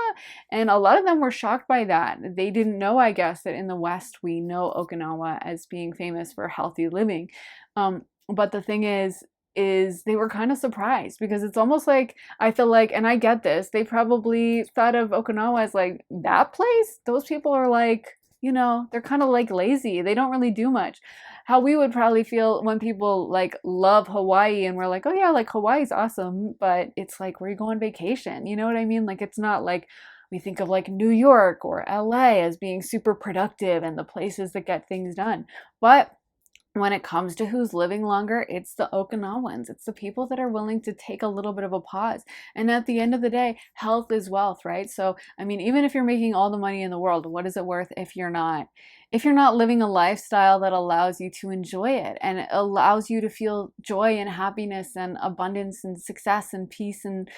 And a lot of them were shocked by that. They didn't know, I guess, that in the West we know Okinawa as being famous for healthy living. But the thing is they were kind of surprised, because it's almost like, I feel like, and I get this, they probably thought of Okinawa as like, that place? Those people are like, they're kind of like lazy. They don't really do much. How we would probably feel when people like love Hawaii and we're like, oh yeah, like Hawaii's awesome, but it's like, where you go on vacation? You know what I mean? Like, it's not like we think of like New York or LA as being super productive and the places that get things done. But when it comes to who's living longer, it's the Okinawans. It's the people that are willing to take a little bit of a pause. And at the end of the day, health is wealth, right? So, I mean, even if you're making all the money in the world, what is it worth if you're not living a lifestyle that allows you to enjoy it and it allows you to feel joy and happiness and abundance and success and peace and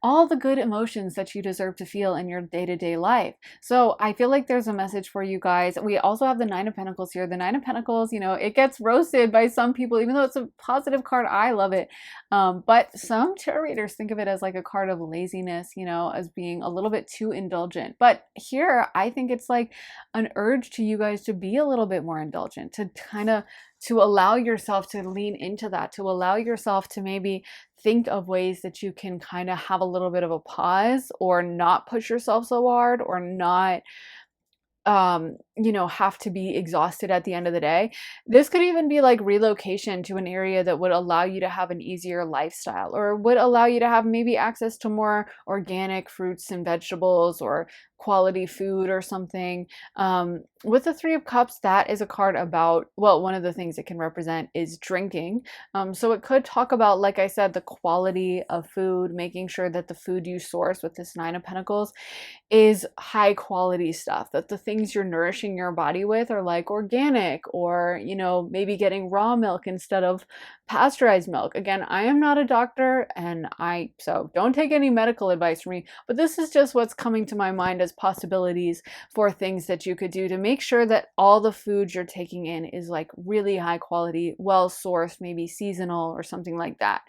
all the good emotions that you deserve to feel in your day-to-day life. So I feel like there's a message for you guys. We also have the Nine of Pentacles here. The Nine of Pentacles, you know, it gets roasted by some people, even though it's a positive card. I love it. But some tarot readers think of it as like a card of laziness, you know, as being a little bit too indulgent. But here, I think it's like an urge to you guys to be a little bit more indulgent, to kind of to allow yourself to lean into that, to allow yourself to maybe think of ways that you can kind of have a little bit of a pause or not push yourself so hard or not you know, have to be exhausted at the end of the day. This could even be like relocation to an area that would allow you to have an easier lifestyle or would allow you to have maybe access to more organic fruits and vegetables or quality food or something. With the Three of Cups, that is a card about, well, one of the things it can represent is drinking. So it could talk about, like I said, the quality of food, making sure that the food you source with this Nine of Pentacles is high quality stuff, that the things you're nourishing your body with are like organic or, you know, maybe getting raw milk instead of pasteurized milk. Again, I am not a doctor and so don't take any medical advice from me, but this is just what's coming to my mind as possibilities for things that you could do to make sure that all the food you're taking in is like really high quality, well sourced, maybe seasonal or something like that.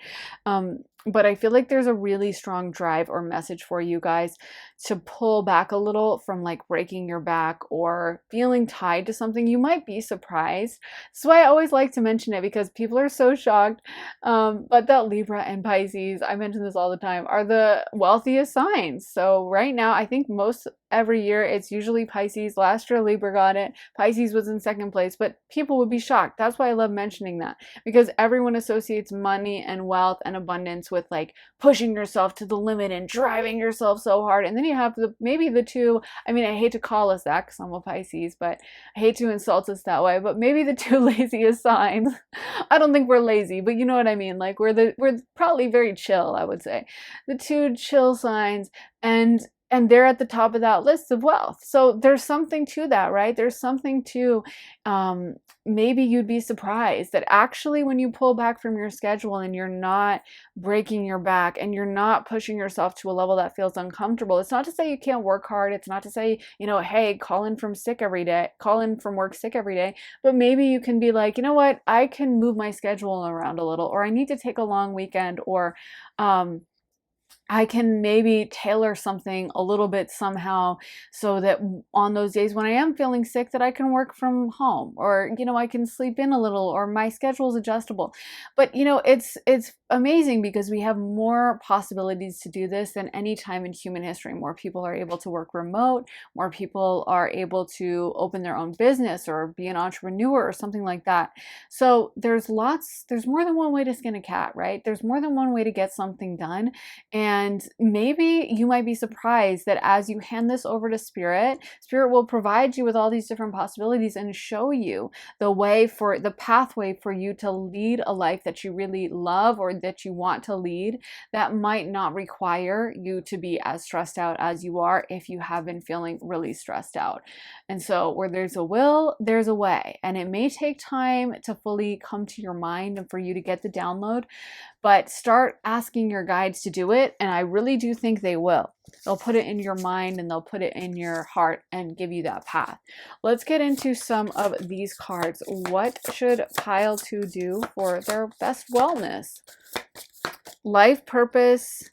But I feel like there's a really strong drive or message for you guys to pull back a little from like breaking your back or feeling tied to something. You might be surprised. That's why I always like to mention it, because people are so shocked. But that Libra and Pisces, I mention this all the time, are the wealthiest signs. So right now, I think most every year it's usually Pisces. Last year Libra got it. Pisces was in second place, but people would be shocked. That's why I love mentioning that, because everyone associates money and wealth and abundance with like pushing yourself to the limit and driving yourself so hard. And then you have maybe the two, I mean, I hate to call us that because I'm a Pisces, but I hate to insult us that way, but maybe the two laziest signs. I don't think we're lazy, but you know what I mean? Like we're probably very chill, I would say. The two chill signs, and they're at the top of that list of wealth. So there's something to that, right? There's something to, maybe you'd be surprised that actually when you pull back from your schedule and you're not breaking your back and you're not pushing yourself to a level that feels uncomfortable, it's not to say you can't work hard. It's not to say, you know, hey, call in from work sick every day, but maybe you can be like, you know what, I can move my schedule around a little, or I need to take a long weekend, or, I can maybe tailor something a little bit somehow so that on those days when I am feeling sick that I can work from home, or, you know, I can sleep in a little, or my schedule is adjustable. But, you know, it's amazing because we have more possibilities to do this than any time in human history. More people are able to work remote, more people are able to open their own business or be an entrepreneur or something like that. So there's more than one way to skin a cat, right? There's more than one way to get something done. And maybe you might be surprised that as you hand this over to Spirit, Spirit will provide you with all these different possibilities and show you the pathway for you to lead a life that you really love or that you want to lead, that might not require you to be as stressed out as you are if you have been feeling really stressed out. And so where there's a will, there's a way. And it may take time to fully come to your mind and for you to get the download, but start asking your guides to do it. And I really do think they will. They'll put it in your mind and they'll put it in your heart and give you that path. Let's get into some of these cards. What should pile 2 do for their best wellness? Life purpose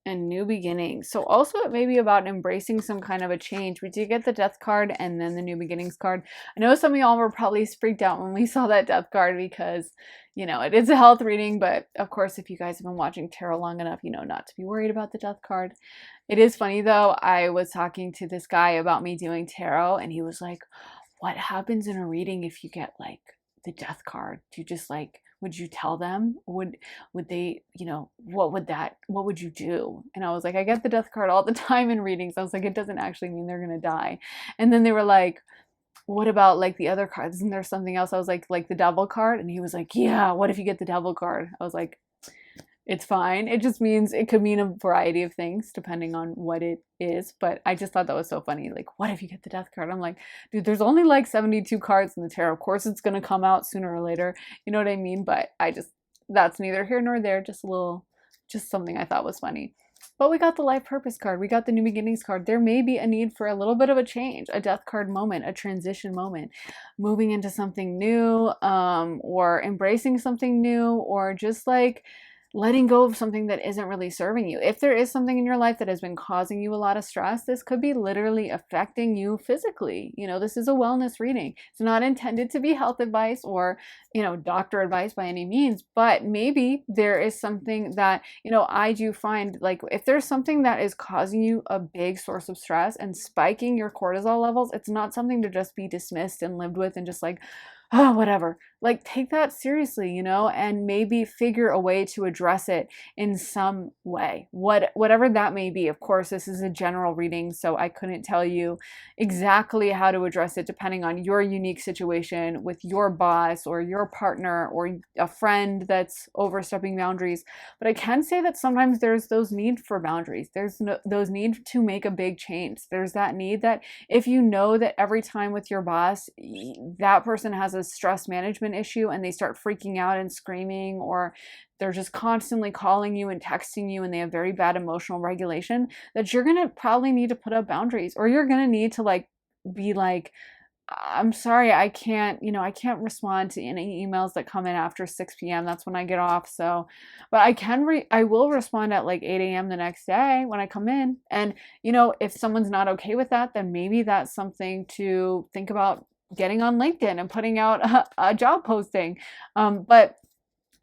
and new beginnings. So also it may be about embracing some kind of a change. We do get the Death card and then the new beginnings card. I know some of y'all were probably freaked out when we saw that Death card because, you know, it is a health reading, but of course, if you guys have been watching tarot long enough, you know not to be worried about the Death card. It is funny though, I was talking to this guy about me doing tarot and he was like, what happens in a reading if you get like the Death card? Do you just like, would you tell them? Would they, you know, what would you do? And I was like, I get the Death card all the time in readings. I was like, it doesn't actually mean they're gonna die. And then they were like, what about like the other cards? Isn't there something else? I was like the devil card? And he was like, yeah, what if you get the devil card? I was like, it's fine. It just means it could mean a variety of things depending on what it is. But I just thought that was so funny. Like, what if you get the death card? I'm like, dude, there's only like 72 cards in the tarot. Of course, it's going to come out sooner or later. You know what I mean? But that's neither here nor there. Just something I thought was funny. But we got the life purpose card. We got the new beginnings card. There may be a need for a little bit of a change, a death card moment, a transition moment, moving into something new, or embracing something new, or just like letting go of something that isn't really serving you. If there is something in your life that has been causing you a lot of stress, this could be literally affecting you physically. You know, this is a wellness reading. It's not intended to be health advice or, you know, doctor advice by any means, but maybe there is something that, you know, I do find like if there's something that is causing you a big source of stress and spiking your cortisol levels, it's not something to just be dismissed and lived with and just like, oh, whatever. Like, take that seriously, you know, and maybe figure a way to address it in some way, whatever that may be. Of course, this is a general reading, so I couldn't tell you exactly how to address it depending on your unique situation with your boss or your partner or a friend that's overstepping boundaries. But I can say that sometimes there's those need for boundaries. There's those need to make a big change. There's that need that if you know that every time with your boss, that person has a stress management issue and they start freaking out and screaming, or they're just constantly calling you and texting you and they have very bad emotional regulation, that you're going to probably need to put up boundaries, or you're going to need to like be like, I'm sorry, I can't respond to any emails that come in after 6 p.m. That's when I get off. So, but I will respond at like 8 a.m. the next day when I come in. And, you know, if someone's not okay with that, then maybe that's something to think about getting on LinkedIn and putting out a job posting. But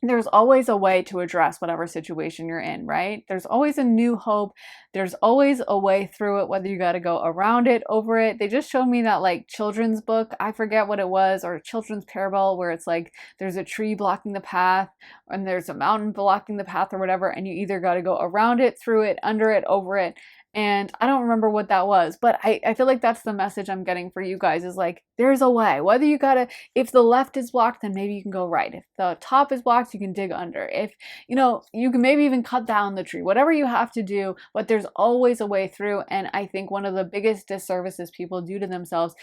there's always a way to address whatever situation you're in, right? There's always a new hope. There's always a way through it, whether you got to go around it, over it. They just showed me that like children's book, I forget what it was, or children's parable where it's like there's a tree blocking the path and there's a mountain blocking the path or whatever, and you either got to go around it, through it, under it, over it. And I don't remember what that was, but I feel like that's the message I'm getting for you guys is like, there's a way. Whether you gotta, if the left is blocked, then maybe you can go right. If the top is blocked, you can dig under. If, you know, you can maybe even cut down the tree, whatever you have to do, but there's always a way through. And I think one of the biggest disservices people do to themselves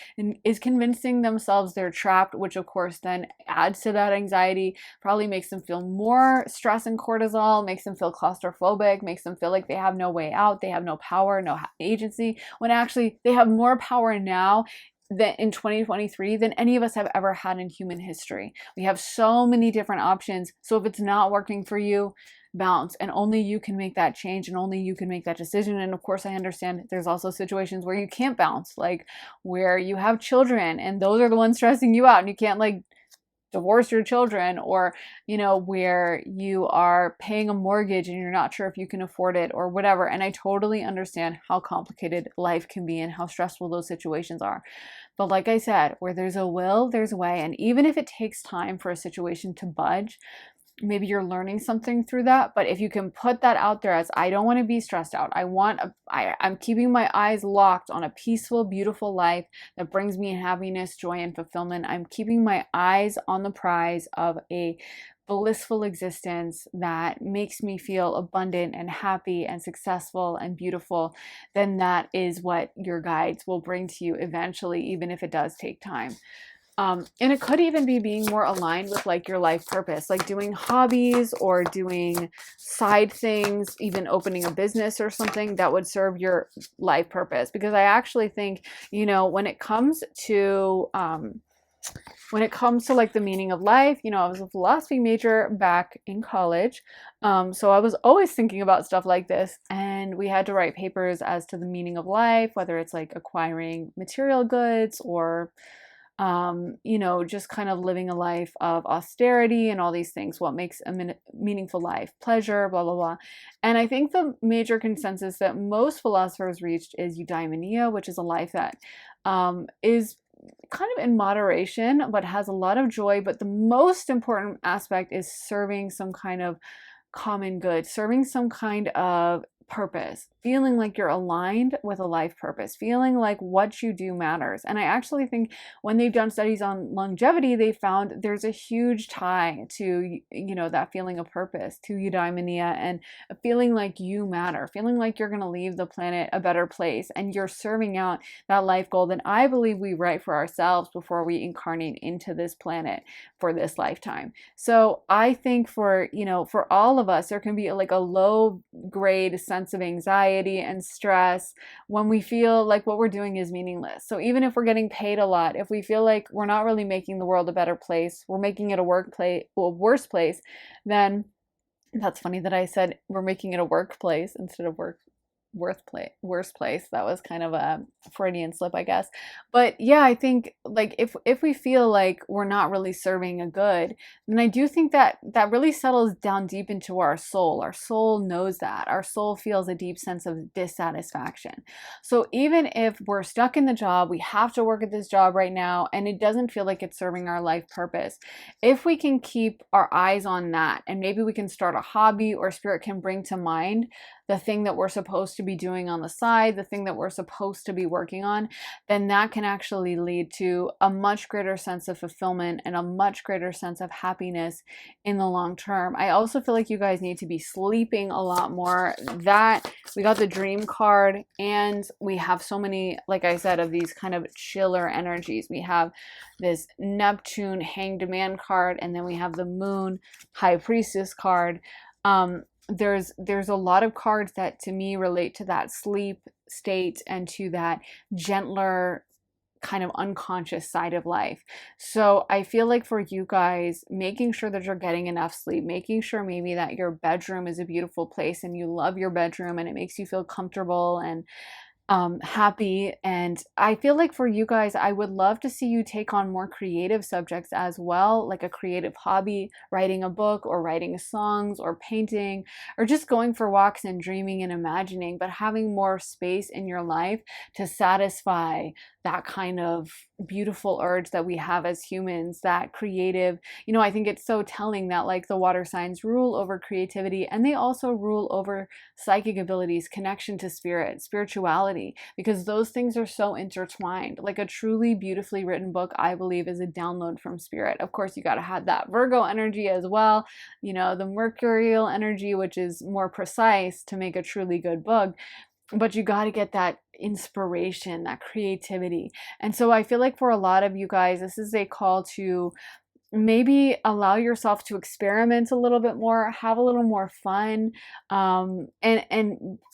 is convincing themselves they're trapped, which of course then adds to that anxiety, probably makes them feel more stress and cortisol, makes them feel claustrophobic, makes them feel like they have no way out, they have no power, no agency, when actually they have more power now that in 2023 than any of us have ever had in human history. We have so many different options. So if it's not working for you, bounce, and only you can make that change and only you can make that decision. And of course, I understand there's also situations where you can't bounce, like where you have children and those are the ones stressing you out and you can't like divorce your children, or, you know, where you are paying a mortgage and you're not sure if you can afford it or whatever. And I totally understand how complicated life can be and how stressful those situations are. But like I said, where there's a will, there's a way. And even if it takes time for a situation to budge, maybe you're learning something through that. But if you can put that out there as, I don't want to be stressed out. I'm keeping my eyes locked on a peaceful, beautiful life that brings me happiness, joy, and fulfillment. I'm keeping my eyes on the prize of a blissful existence that makes me feel abundant and happy and successful and beautiful, then that is what your guides will bring to you eventually, even if it does take time. And it could even be being more aligned with like your life purpose, like doing hobbies or doing side things, even opening a business or something that would serve your life purpose. Because I actually think, you know, when it comes to like the meaning of life, you know, I was a philosophy major back in college. So I was always thinking about stuff like this, and we had to write papers as to the meaning of life, whether it's like acquiring material goods or you know, just kind of living a life of austerity and all these things. What makes a meaningful life? Pleasure, blah, blah, blah. And I think the major consensus that most philosophers reached is eudaimonia, which is a life that is kind of in moderation, but has a lot of joy. But the most important aspect is serving some kind of common good, serving some kind of purpose, feeling like you're aligned with a life purpose, feeling like what you do matters. And I actually think when they've done studies on longevity, they found there's a huge tie to, that feeling of purpose, to eudaimonia, and feeling like you matter, feeling like you're going to leave the planet a better place and you're serving out that life goal that I believe we write for ourselves before we incarnate into this planet for this lifetime. So I think for all of us, there can be like a low grade sense of anxiety and stress when we feel like what we're doing is meaningless. So even if we're getting paid a lot, if we feel like we're not really making the world a better place, we're making it a worse place, then that's funny that I said we're making it a workplace instead of worst place. That was kind of a Freudian slip, I guess. But yeah, I think like if we feel like we're not really serving a good, then I do think that really settles down deep into our soul. Our soul knows that. Our soul feels a deep sense of dissatisfaction. So even if we're stuck in the job, we have to work at this job right now, and it doesn't feel like it's serving our life purpose, if we can keep our eyes on that, and maybe we can start a hobby, or spirit can bring to mind the thing that we're supposed to be doing on the side, the thing that we're supposed to be working on, then that can actually lead to a much greater sense of fulfillment and a much greater sense of happiness in the long term. I also feel like you guys need to be sleeping a lot more. That we got the dream card, and we have so many, like I said, of these kind of chiller energies. We have this Neptune hanged man card, and then we have the moon high priestess card. There's a lot of cards that to me relate to that sleep state and to that gentler kind of unconscious side of life. So I feel like for you guys, making sure that you're getting enough sleep, making sure maybe that your bedroom is a beautiful place and you love your bedroom and it makes you feel comfortable and happy. And I feel like for you guys, I would love to see you take on more creative subjects as well, like a creative hobby, writing a book or writing songs or painting, or just going for walks and dreaming and imagining, but having more space in your life to satisfy that kind of beautiful urge that we have as humans, that creative, I think it's so telling that like the water signs rule over creativity, and they also rule over psychic abilities, connection to spirit, spirituality, because those things are so intertwined. Like a truly beautifully written book, I believe, is a download from spirit. Of course, you got to have that Virgo energy as well, the mercurial energy, which is more precise to make a truly good book. But you got to get that inspiration, that creativity. And so I feel like for a lot of you guys, this is a call to maybe allow yourself to experiment a little bit more, have a little more fun, and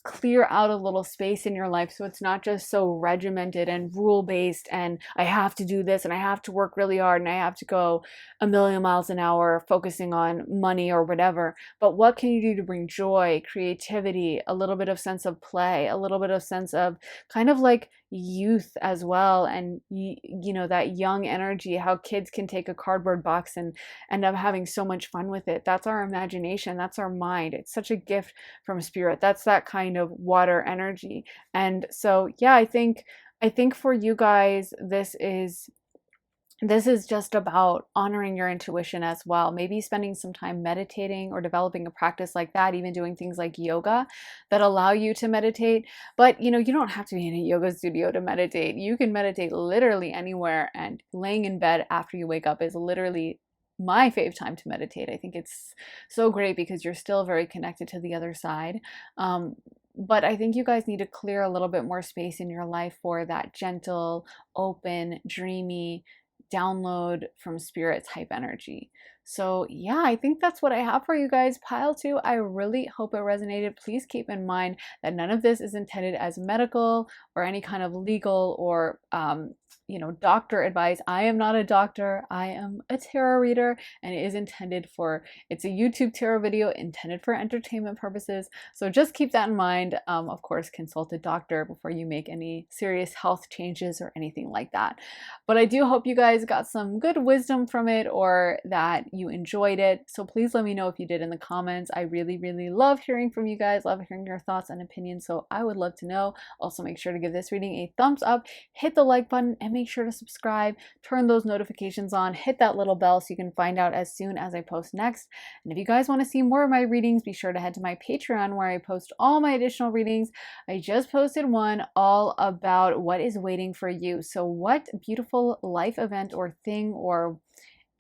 clear out a little space in your life so it's not just so regimented and rule-based and I have to do this and I have to work really hard and I have to go a million miles an hour focusing on money or whatever. But what can you do to bring joy, creativity, a little bit of sense of play, a little bit of sense of kind of like youth as well, and that young energy, how kids can take a cardboard box and end up having so much fun with it. That's our imagination, that's our mind. It's such a gift from spirit. That's that kind of water energy. And so yeah, I think for you guys, this is just about honoring your intuition as well. Maybe spending some time meditating or developing a practice like that, even doing things like yoga that allow you to meditate. But you don't have to be in a yoga studio to meditate. You can meditate literally anywhere, and laying in bed after you wake up is literally my fave time to meditate. I think it's so great because you're still very connected to the other side. But I think you guys need to clear a little bit more space in your life for that gentle, open, dreamy, download from spirit type energy. So yeah, I think that's what I have for you guys. Pile 2, I really hope it resonated. Please keep in mind that none of this is intended as medical or any kind of legal or doctor advice. I am not a doctor. I am a tarot reader, and it is intended it's a YouTube tarot video intended for entertainment purposes. So just keep that in mind. Of course, consult a doctor before you make any serious health changes or anything like that. But I do hope you guys got some good wisdom from it, or that you enjoyed it. So please let me know if you did in the comments. I really, really love hearing from you guys, love hearing your thoughts and opinions. So I would love to know. Also, make sure to give this reading a thumbs up, hit the like button, and make sure to subscribe, turn those notifications on, hit that little bell so you can find out as soon as I post next. And if you guys want to see more of my readings, be sure to head to my Patreon where I post all my additional readings. I just posted one all about what is waiting for you. So what beautiful life event or thing or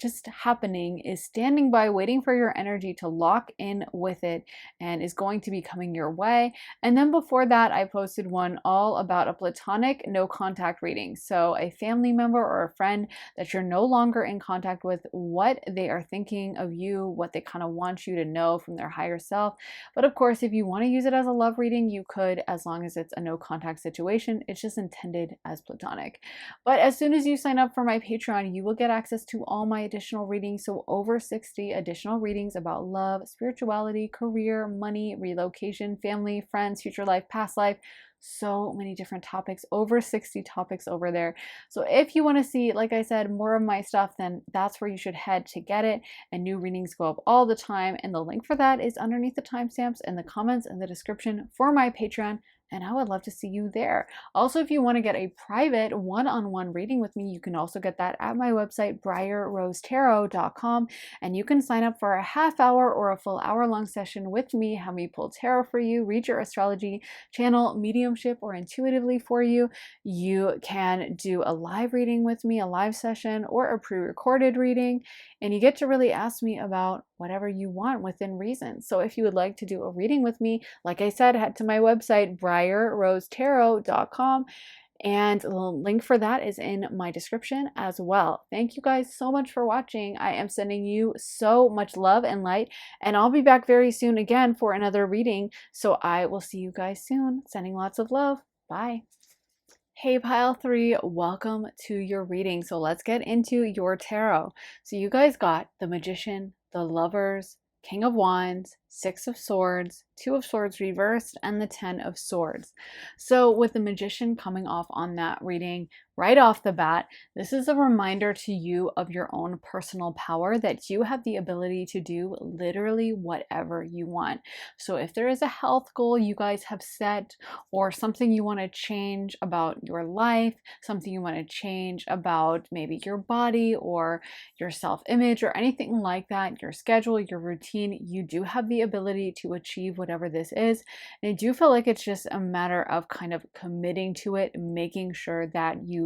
just happening is standing by waiting for your energy to lock in with it and is going to be coming your way. And then before that, I posted one all about a platonic no contact reading. So a family member or a friend that you're no longer in contact with, what they are thinking of you, what they kind of want you to know from their higher self. But of course, if you want to use it as a love reading, you could, as long as it's a no contact situation. It's just intended as platonic. But as soon as you sign up for my Patreon, you will get access to all my additional readings. So over 60 additional readings about love, spirituality, career, money, relocation, family, friends, future life, past life. So many different topics, over 60 topics over there. So if you want to see, like I said, more of my stuff, then that's where you should head to get it. And new readings go up all the time. And the link for that is underneath the timestamps in the comments and the description for my Patreon. And I would love to see you there. Also, if you want to get a private one-on-one reading with me, you can also get that at my website, briarrosetarot.com. And you can sign up for a half hour or a full hour-long session with me, have me pull tarot for you, read your astrology, channel mediumship or intuitively for you. You can do a live reading with me, a live session, or a pre-recorded reading. And you get to really ask me about whatever you want within reason. So if you would like to do a reading with me, like I said, head to my website, briarrosetarot.com. And the link for that is in my description as well. Thank you guys so much for watching. I am sending you so much love and light, and I'll be back very soon again for another reading. So I will see you guys soon. Sending lots of love. Bye. Hey Pile 3, welcome to your reading. So let's get into your tarot. So you guys got the Magician, the Lovers, King of Wands, Six of Swords, Two of Swords reversed, and the 10 of Swords. So with the Magician coming off on that reading right off the bat, this is a reminder to you of your own personal power, that you have the ability to do literally whatever you want. So if there is a health goal you guys have set, or something you want to change about your life, something you want to change about maybe your body or your self-image or anything like that, your schedule, your routine, you do have the ability to achieve whatever this is. And I do feel like it's just a matter of kind of committing to it, making sure that you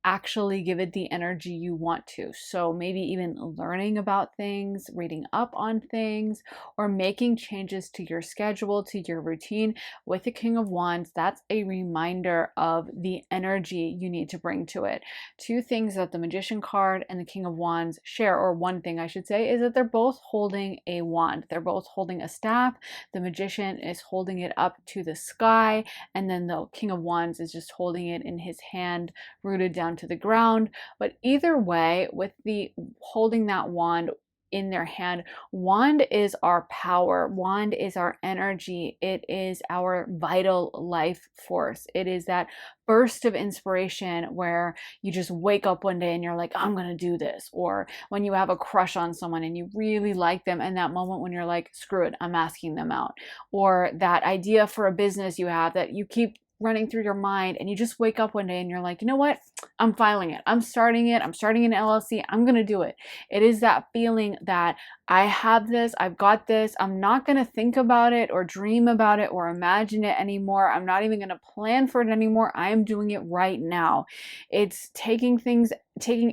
actually give it the energy you want to. So maybe even learning about things, reading up on things, or making changes to your schedule, to your routine. With the King of Wands, that's a reminder of the energy you need to bring to it. Two things that the Magician card and the King of Wands share, or one thing I should say, is that they're both holding a wand. They're both holding a staff. The Magician is holding it up to the sky, and then the King of Wands is just holding it in his hand, rooted down to the ground. But either way, with the holding that wand in their hand, wand is our power, wand is our energy, it is our vital life force. It is that burst of inspiration where you just wake up one day and you're like, I'm gonna do this. Or when you have a crush on someone and you really like them, and that moment when you're like, screw it, I'm asking them out. Or that idea for a business you have that you keep running through your mind, and you just wake up one day and you're like, you know what, I'm filing it, I'm starting an LLC, I'm gonna do it. It is that feeling that I have this, I've got this, I'm not gonna think about it or dream about it or imagine it anymore, I'm not even gonna plan for it anymore, I am doing it right now. It's taking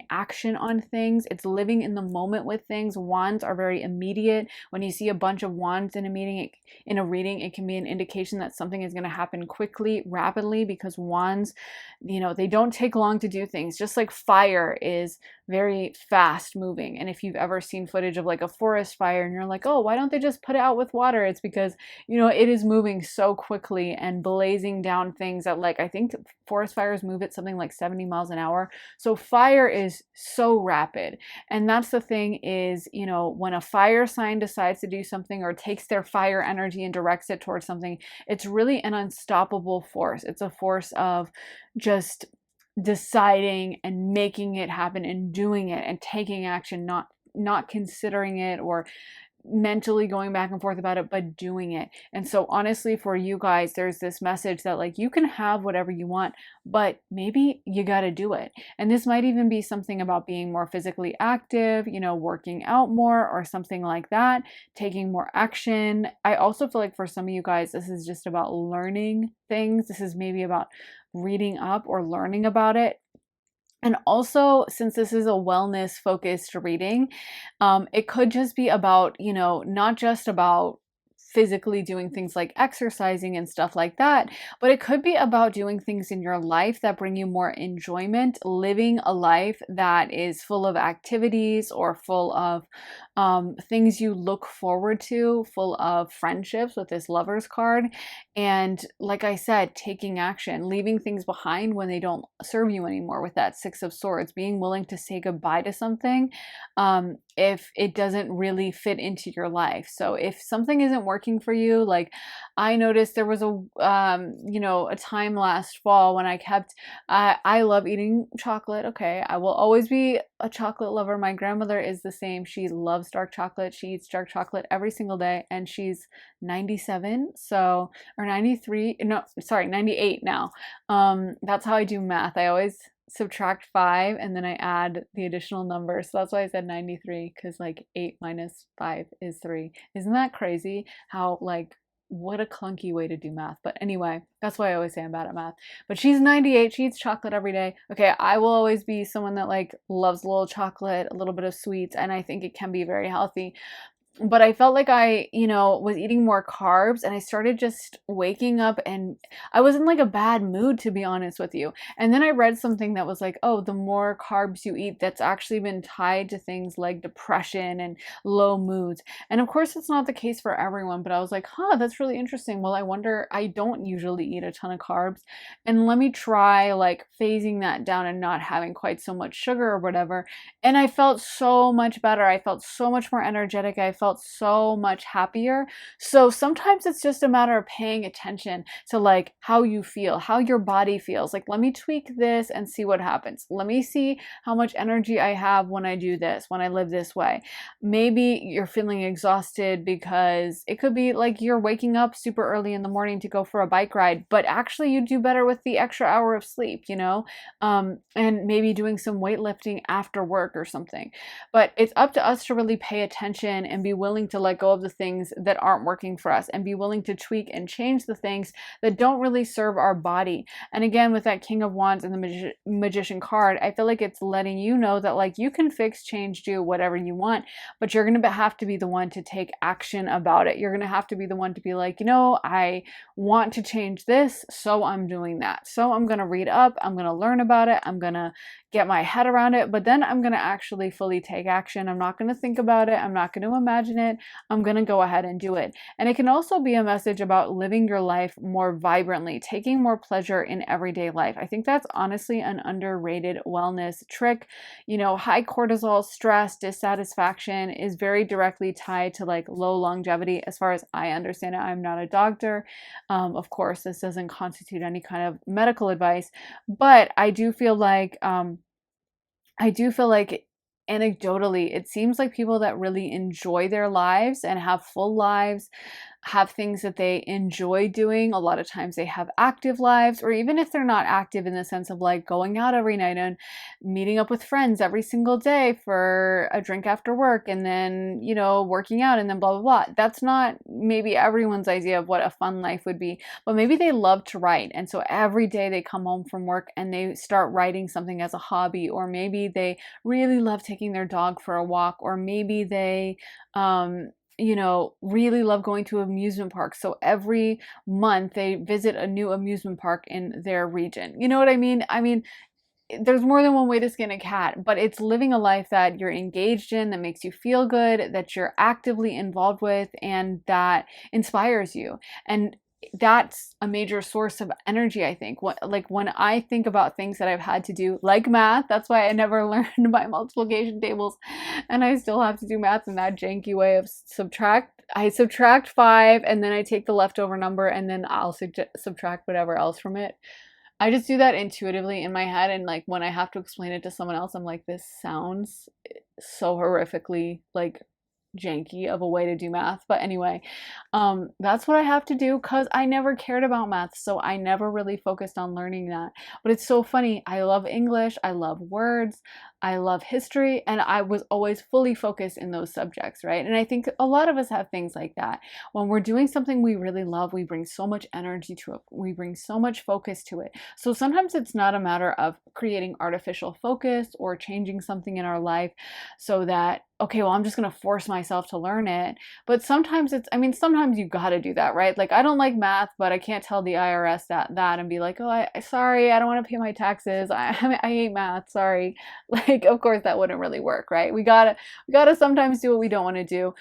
action on things. It's living in the moment with things. Wands are very immediate. When you see a bunch of wands in a reading, it can be an indication that something is going to happen quickly, rapidly, because wands, they don't take long to do things. Just like fire is very fast moving. And if you've ever seen footage of like a forest fire and you're like, oh, why don't they just put it out with water? It's because, it is moving so quickly and blazing down things at I think forest fires move at something like 70 miles an hour. So fire is so rapid. And that's the thing is, when a fire sign decides to do something or takes their fire energy and directs it towards something, it's really an unstoppable force. It's a force of just deciding and making it happen and doing it and taking action, not not considering it or mentally going back and forth about it, but doing it. And so honestly, for you guys, there's this message that like you can have whatever you want, but maybe you got to do it. And this might even be something about being more physically active, you know, working out more or something like that, taking more action. I also feel like for some of you guys, this is just about learning things. This is maybe about reading up or learning about it. And also, since this is a wellness focused reading, it could just be about, you know, not just about physically doing things like exercising and stuff like that, but it could be about doing things in your life that bring you more enjoyment, living a life that is full of activities or full of things you look forward to, full of friendships with this lover's card. And like I said, taking action, leaving things behind when they don't serve you anymore with that Six of Swords, being willing to say goodbye to something if it doesn't really fit into your life. So if something isn't working for you, like I noticed there was you know, a time last fall when I kept, I love eating chocolate. Okay. I will always be a chocolate lover. My grandmother is the same. She loves dark chocolate. She eats dark chocolate every single day, and she's 97. So, or 93, no, sorry, 98 now. That's how I do math. I always subtract 5 and then I add the additional number. So that's why I said 93, because like 8 minus 5 is 3. Isn't that crazy? How like what a clunky way to do math. But anyway, that's why I always say I'm bad at math. But she's 98. She eats chocolate every day. Okay, I will always be someone that like loves a little chocolate, a little bit of sweets, and I think it can be very healthy. But I felt like I, you know, was eating more carbs, and I started just waking up and I was in like a bad mood, to be honest with you. And then I read something that was like, oh, the more carbs you eat, that's actually been tied to things like depression and low moods. And of course, it's not the case for everyone, but I was like, huh, that's really interesting. Well, I wonder, I don't usually eat a ton of carbs. And let me try like phasing that down and not having quite so much sugar or whatever. And I felt so much better. I felt so much more energetic. I felt so much happier. So sometimes it's just a matter of paying attention to like how you feel, how your body feels. Like, let me tweak this and see what happens. Let me see how much energy I have when I do this, when I live this way. Maybe you're feeling exhausted because it could be like you're waking up super early in the morning to go for a bike ride, but actually you do better with the extra hour of sleep, you know? And maybe doing some weightlifting after work or something. But it's up to us to really pay attention and be willing to let go of the things that aren't working for us and be willing to tweak and change the things that don't really serve our body. And again, with that King of Wands and the Magician card, I feel like it's letting you know that like you can fix, change, do whatever you want, but you're going to have to be the one to take action about it. You're going to have to be the one to be like, you know, I want to change this, so I'm doing that. So I'm going to read up, I'm going to learn about it, I'm going to get my head around it, but then I'm going to actually fully take action. I'm not going to think about it. I'm not going to imagine it. I'm going to go ahead and do it. And it can also be a message about living your life more vibrantly, taking more pleasure in everyday life. I think that's honestly an underrated wellness trick. You know, high cortisol, stress, dissatisfaction is very directly tied to like low longevity, as far as I understand it. I'm not a doctor. Of course, this doesn't constitute any kind of medical advice, but I do feel like anecdotally, it seems like people that really enjoy their lives and have full lives, have things that they enjoy doing. A lot of times they have active lives, or even if they're not active in the sense of like going out every night and meeting up with friends every single day for a drink after work and then, you know, working out and then blah, blah, blah. That's not maybe everyone's idea of what a fun life would be, but maybe they love to write. And so every day they come home from work and they start writing something as a hobby, or maybe they really love taking their dog for a walk, or maybe they, you know, really love going to amusement parks. So every month they visit a new amusement park in their region. You know what I mean? I mean, there's more than one way to skin a cat, but it's living a life that you're engaged in, that makes you feel good, that you're actively involved with, and that inspires you. And that's a major source of energy, I think. Like when I think about things that I've had to do, like math, that's why I never learned my multiplication tables, and I still have to do math in that janky way of subtract. I subtract 5, and then I take the leftover number, and then I'll subtract whatever else from it. I just do that intuitively in my head, and like when I have to explain it to someone else, I'm like, this sounds so horrifically like janky of a way to do math. But anyway, that's what I have to do because I never cared about math. So I never really focused on learning that. But it's so funny. I love English. I love words. I love history. And I was always fully focused in those subjects, right? And I think a lot of us have things like that. When we're doing something we really love, we bring so much energy to it. We bring so much focus to it. So sometimes it's not a matter of creating artificial focus or changing something in our life so that, okay, well, I'm just going to force myself to learn it. But sometimes it's, I mean, sometimes you got to do that, right? Like, I don't like math, but I can't tell the IRS that and be like, oh, sorry, I don't want to pay my taxes. I hate math. Sorry. Like, of course, that wouldn't really work, right? We gotta sometimes do what we don't want to do.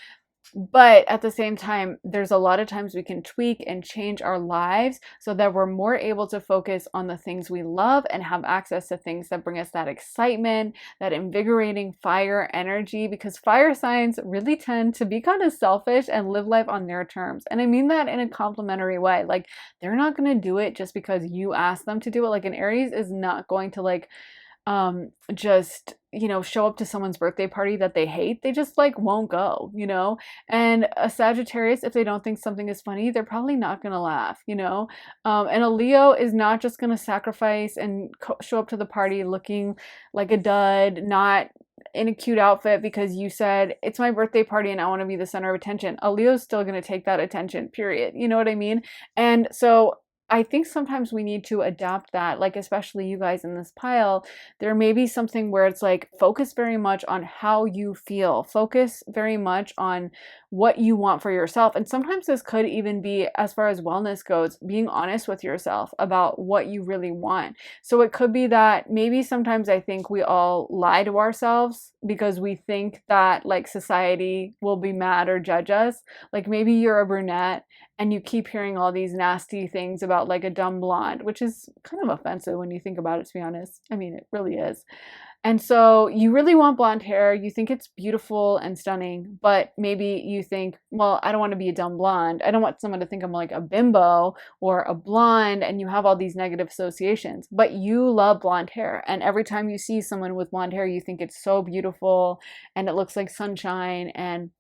But at the same time, there's a lot of times we can tweak and change our lives so that we're more able to focus on the things we love and have access to things that bring us that excitement, that invigorating fire energy, because fire signs really tend to be kind of selfish and live life on their terms. And I mean that in a complimentary way. Like, they're not going to do it just because you ask them to do it. Like, an Aries is not going to like just, show up to someone's birthday party that they hate. They just like won't go. And a Sagittarius, if they don't think something is funny, they're probably not going to laugh. And a Leo is not just going to sacrifice and show up to the party looking like a dud, not in a cute outfit because you said it's my birthday party and I want to be the center of attention. A Leo's still going to take that attention, period. You know what I mean? And so I think sometimes we need to adapt that, like, especially you guys in this pile, there may be something where it's like, focus very much on how you feel, focus very much on what you want for yourself. And sometimes this could even be, as far as wellness goes, being honest with yourself about what you really want. So it could be that maybe sometimes I think we all lie to ourselves because we think that like society will be mad or judge us. Like, maybe you're a brunette and you keep hearing all these nasty things about like a dumb blonde, which is kind of offensive when you think about it, to be honest. I mean, it really is. And so you really want blonde hair. You think it's beautiful and stunning, but maybe you think, well, I don't want to be a dumb blonde. I don't want someone to think I'm like a bimbo or a blonde, and you have all these negative associations, but you love blonde hair. And every time you see someone with blonde hair, you think it's so beautiful and it looks like sunshine, and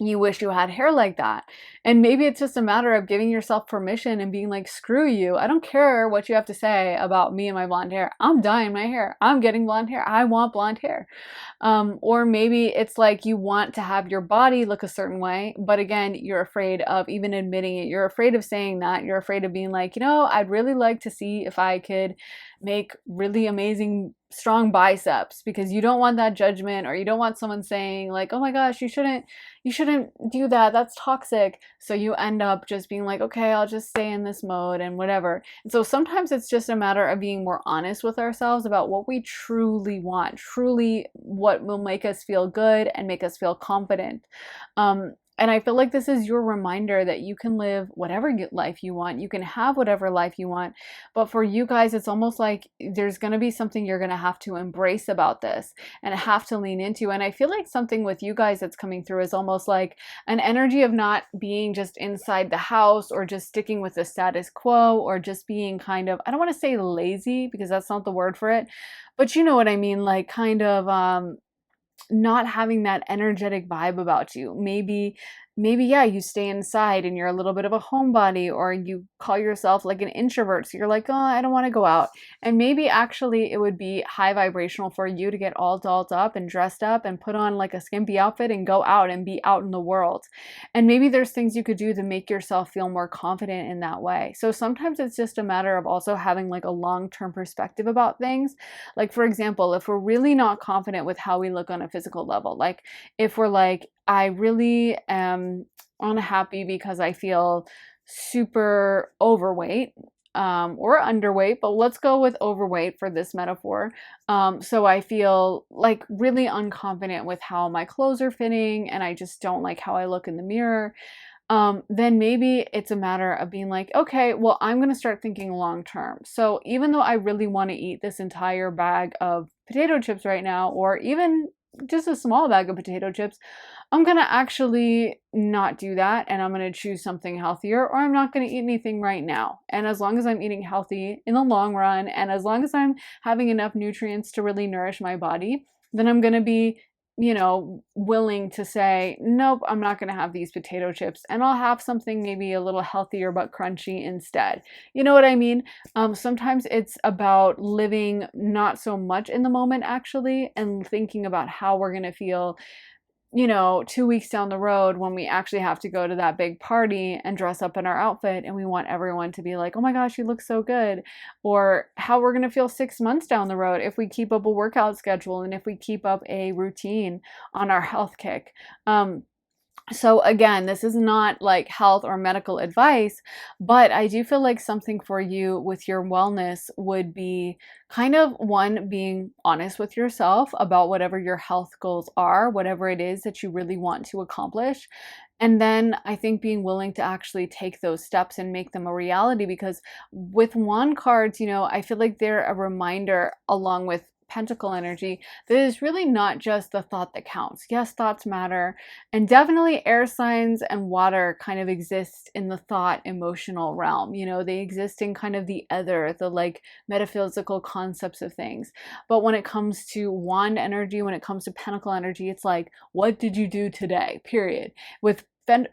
you wish you had hair like that. And maybe it's just a matter of giving yourself permission and being like, screw you. I don't care what you have to say about me and my blonde hair. I'm dyeing my hair. I'm getting blonde hair. I want blonde hair. Or maybe it's like you want to have your body look a certain way, but again, you're afraid of even admitting it. You're afraid of saying that. You're afraid of being like, I'd really like to see if I could make really amazing strong biceps, because you don't want that judgment, or you don't want someone saying like, oh my gosh, you shouldn't do that, that's toxic. So you end up just being like, okay, I'll just stay in this mode and whatever. And so sometimes it's just a matter of being more honest with ourselves about what we truly want, truly what will make us feel good and make us feel confident. And I feel like this is your reminder that you can live whatever life you want. You can have whatever life you want. But for you guys, it's almost like there's going to be something you're going to have to embrace about this and have to lean into. And I feel like something with you guys that's coming through is almost like an energy of not being just inside the house or just sticking with the status quo, or just being kind of, I don't want to say lazy because that's not the word for it, but you know what I mean? Like kind of, not having that energetic vibe about you. Maybe yeah, you stay inside and you're a little bit of a homebody, or you call yourself like an introvert. So you're like, oh, I don't want to go out. And maybe actually it would be high vibrational for you to get all dolled up and dressed up and put on like a skimpy outfit and go out and be out in the world. And maybe there's things you could do to make yourself feel more confident in that way. So sometimes it's just a matter of also having like a long-term perspective about things. Like, for example, if we're really not confident with how we look on a physical level, like if we're like, I really am unhappy because I feel super overweight, or underweight, but let's go with overweight for this metaphor. So I feel like really unconfident with how my clothes are fitting, and I just don't like how I look in the mirror. Then maybe it's a matter of being like, okay, well, I'm going to start thinking long term. So even though I really want to eat this entire bag of potato chips right now, or even just a small bag of potato chips, I'm going to actually not do that, and I'm going to choose something healthier, or I'm not going to eat anything right now. And as long as I'm eating healthy in the long run, and as long as I'm having enough nutrients to really nourish my body, then I'm going to be willing to say, nope, I'm not going to have these potato chips and I'll have something maybe a little healthier but crunchy instead. You know what I mean? Sometimes it's about living not so much in the moment actually and thinking about how we're going to feel 2 weeks down the road when we actually have to go to that big party and dress up in our outfit and we want everyone to be like, oh my gosh, you look so good. Or how we're going to feel 6 months down the road if we keep up a workout schedule and if we keep up a routine on our health kick. So again, this is not like health or medical advice, but I do feel like something for you with your wellness would be kind of one, being honest with yourself about whatever your health goals are, whatever it is that you really want to accomplish. And then I think being willing to actually take those steps and make them a reality, because with wand cards, I feel like they're a reminder along with pentacle energy that is really not just the thought that counts. Yes, thoughts matter, and definitely air signs and water kind of exist in the thought emotional realm. They exist in kind of the other, the like metaphysical concepts of things. But when it comes to wand energy, when it comes to pentacle energy, it's like, what did you do today? Period. With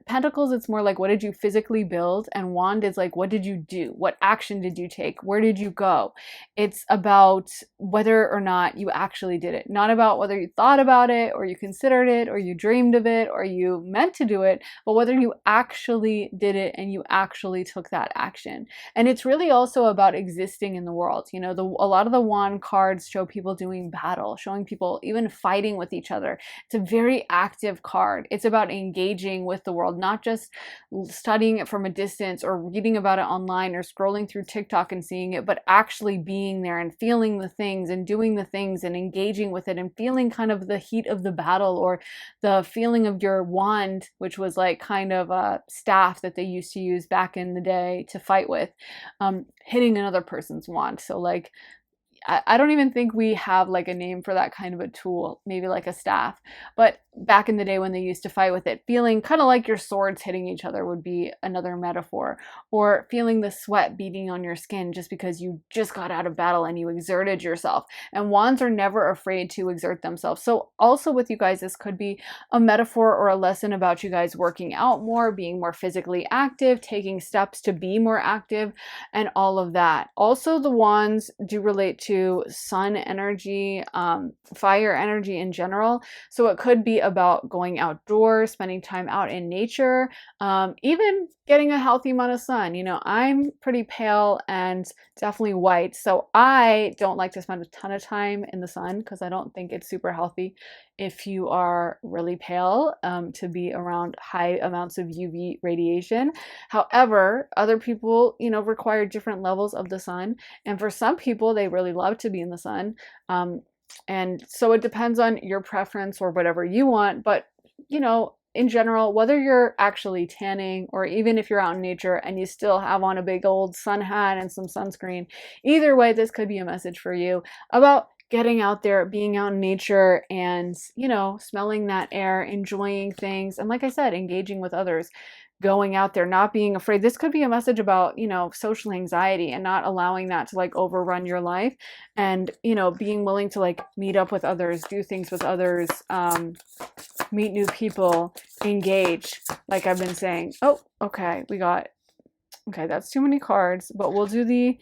Pentacles, it's more like, what did you physically build? And wand is like, what did you do? What action did you take? Where did you go? It's about whether or not you actually did it. Not about whether you thought about it or you considered it or you dreamed of it or you meant to do it, but whether you actually did it and you actually took that action. And it's really also about existing in the world. A lot of the wand cards show people doing battle, showing people even fighting with each other. It's a very active card. It's about engaging with the world, not just studying it from a distance or reading about it online or scrolling through TikTok and seeing it, but actually being there and feeling the things and doing the things and engaging with it and feeling kind of the heat of the battle, or the feeling of your wand, which was like kind of a staff that they used to use back in the day to fight with, hitting another person's wand. So like, I don't even think we have like a name for that kind of a tool, maybe like a staff. But back in the day when they used to fight with it, feeling kind of like your swords hitting each other would be another metaphor. Or feeling the sweat beating on your skin just because you just got out of battle and you exerted yourself. And wands are never afraid to exert themselves. So also with you guys, this could be a metaphor or a lesson about you guys working out more, being more physically active, taking steps to be more active, and all of that. Also, the wands do relate to sun energy, fire energy in general. So it could be about going outdoors, spending time out in nature, even getting a healthy amount of sun. I'm pretty pale and definitely white, so I don't like to spend a ton of time in the sun because I don't think it's super healthy if you are really pale to be around high amounts of UV radiation. However, other people, require different levels of the sun. And for some people, they really love to be in the sun. And so it depends on your preference or whatever you want. But, in general, whether you're actually tanning or even if you're out in nature and you still have on a big old sun hat and some sunscreen, either way, this could be a message for you about getting out there, being out in nature and, smelling that air, enjoying things. And like I said, engaging with others, going out there, not being afraid. This could be a message about, social anxiety and not allowing that to like overrun your life, and, being willing to like meet up with others, do things with others, meet new people, engage, like I've been saying. Oh, okay. Okay, that's too many cards, but we'll do the,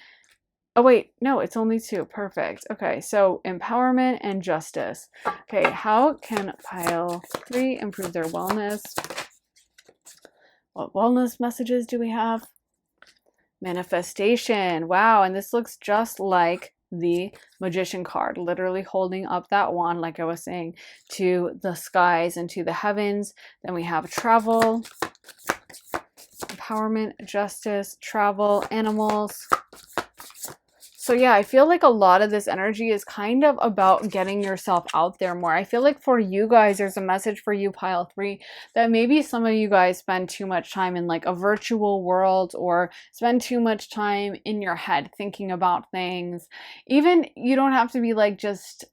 oh wait, no, it's only two. Perfect. Okay, so empowerment and justice. Okay, how can pile 3 improve their wellness? What wellness messages do we have? Manifestation. Wow, and this looks just like the Magician card, literally holding up that wand, like I was saying, to the skies and to the heavens. Then we have travel, empowerment, justice, travel, animals. So yeah, I feel like a lot of this energy is kind of about getting yourself out there more. I feel like for you guys, there's a message for you, pile 3, that maybe some of you guys spend too much time in like a virtual world or spend too much time in your head thinking about things. Even you don't have to be like just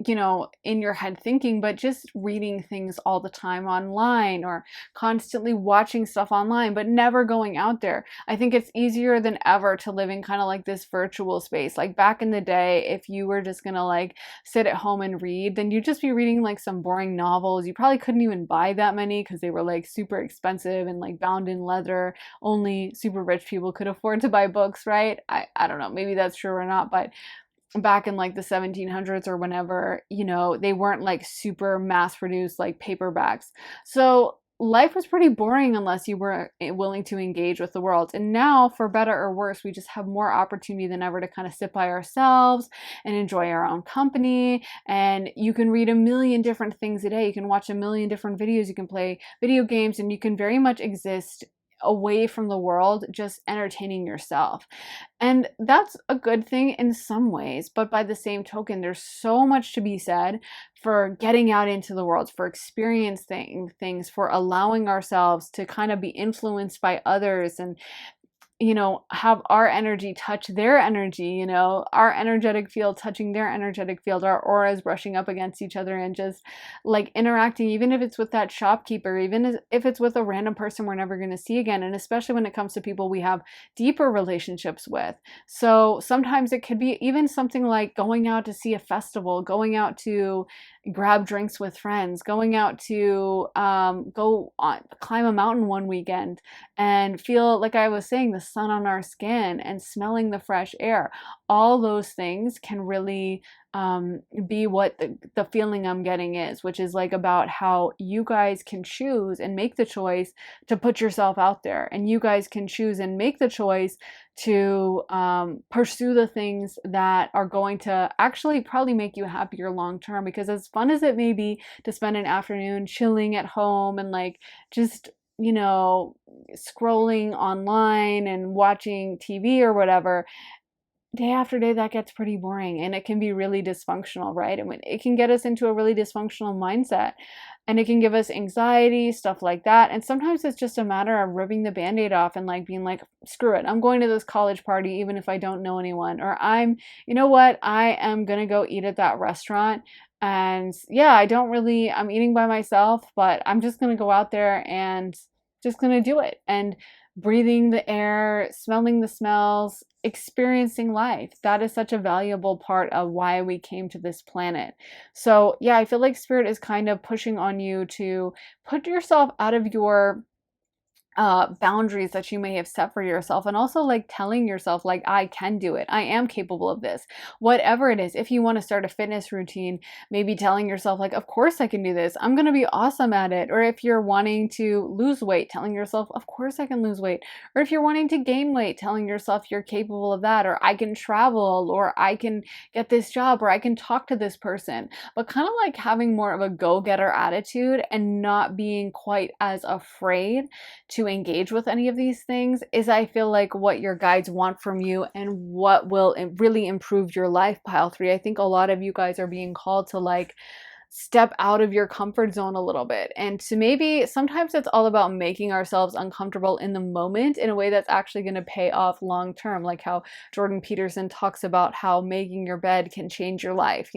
in your head thinking, but just reading things all the time online or constantly watching stuff online, but never going out there. I think it's easier than ever to live in kind of like this virtual space. Like back in the day, if you were just gonna like sit at home and read, then you'd just be reading like some boring novels. You probably couldn't even buy that many because they were like super expensive and like bound in leather. Only super rich people could afford to buy books, right? I don't know, maybe that's true or not, but back in like the 1700s or whenever, they weren't like super mass produced like paperbacks. So life was pretty boring unless you were willing to engage with the world. And now, for better or worse, we just have more opportunity than ever to kind of sit by ourselves and enjoy our own company. And you can read a million different things a day. You can watch a million different videos. You can play video games, and you can very much exist away from the world, just entertaining yourself. And that's a good thing in some ways, but by the same token, there's so much to be said for getting out into the world, for experiencing things, for allowing ourselves to kind of be influenced by others and have our energy touch their energy, our energetic field touching their energetic field, our auras brushing up against each other and just like interacting, even if it's with that shopkeeper, even if it's with a random person we're never going to see again. And especially when it comes to people we have deeper relationships with. So sometimes it could be even something like going out to see a festival, going out to grab drinks with friends, going out to climb a mountain one weekend and feel, like I was saying, the sun on our skin and smelling the fresh air. All those things can really be what the feeling I'm getting is, which is like about how you guys can choose and make the choice to put yourself out there. And you guys can choose and make the choice to pursue the things that are going to actually probably make you happier long term. Because as fun as it may be to spend an afternoon chilling at home and like just scrolling online and watching TV or whatever, day after day that gets pretty boring and it can be really dysfunctional, right? And it can get us into a really dysfunctional mindset and it can give us anxiety, stuff like that. And sometimes it's just a matter of ripping the band-aid off and like being like, screw it, I'm going to this college party even if I don't know anyone, or you know what, I am gonna go eat at that restaurant. And yeah, I'm eating by myself, but I'm just gonna go out there and just gonna do it. And breathing the air, smelling the smells, experiencing life. That is such a valuable part of why we came to this planet. So, yeah, I feel like Spirit is kind of pushing on you to put yourself out of your boundaries that you may have set for yourself, and also like telling yourself like, I can do it, I am capable of this, whatever it is. If you want to start a fitness routine, maybe telling yourself like, of course I can do this, I'm going to be awesome at it. Or if you're wanting to lose weight, telling yourself, of course I can lose weight. Or if you're wanting to gain weight, telling yourself you're capable of that, or I can travel, or I can get this job, or I can talk to this person. But kind of like having more of a go-getter attitude and not being quite as afraid to engage with any of these things is, I feel like, what your guides want from you and what will really improve your life, pile 3. I think a lot of you guys are being called to like step out of your comfort zone a little bit, and to maybe sometimes it's all about making ourselves uncomfortable in the moment in a way that's actually going to pay off long term, like how Jordan Peterson talks about how making your bed can change your life,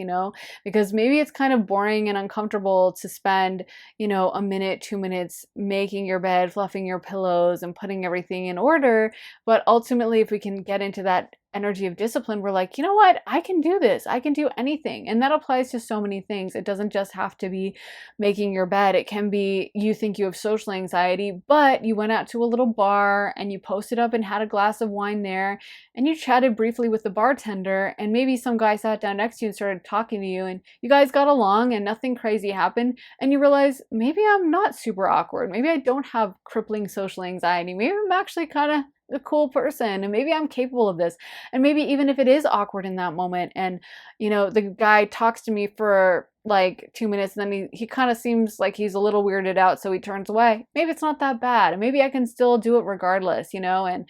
because maybe it's kind of boring and uncomfortable to spend a minute, 2 minutes making your bed, fluffing your pillows and putting everything in order. But ultimately, if we can get into that energy of discipline, we're like, you know what, I can do this, I can do anything. And that applies to so many things. It doesn't just have to be making your bed. It can be, you think you have social anxiety, but you went out to a little bar and you posted up and had a glass of wine there and you chatted briefly with the bartender, and maybe some guy sat down next to you and started talking to you and you guys got along and nothing crazy happened, and you realize, maybe I'm not super awkward, maybe I don't have crippling social anxiety, maybe I'm actually kind of a cool person, and maybe I'm capable of this. And maybe even if it is awkward in that moment and the guy talks to me for like 2 minutes and then he kind of seems like he's a little weirded out, so he turns away, maybe it's not that bad, and maybe I can still do it regardless, and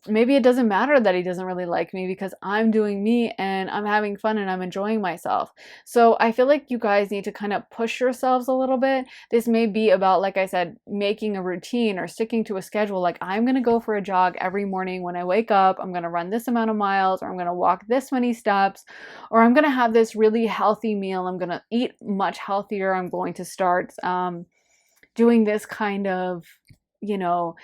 maybe it doesn't matter that he doesn't really like me because I'm doing me and I'm having fun and I'm enjoying myself. So I feel like you guys need to kind of push yourselves a little bit. This may be about, like I said, making a routine or sticking to a schedule. Like, I'm going to go for a jog every morning when I wake up. I'm going to run this amount of miles, or I'm going to walk this many steps, or I'm going to have this really healthy meal. I'm going to eat much healthier. I'm going to start doing this kind of, you know,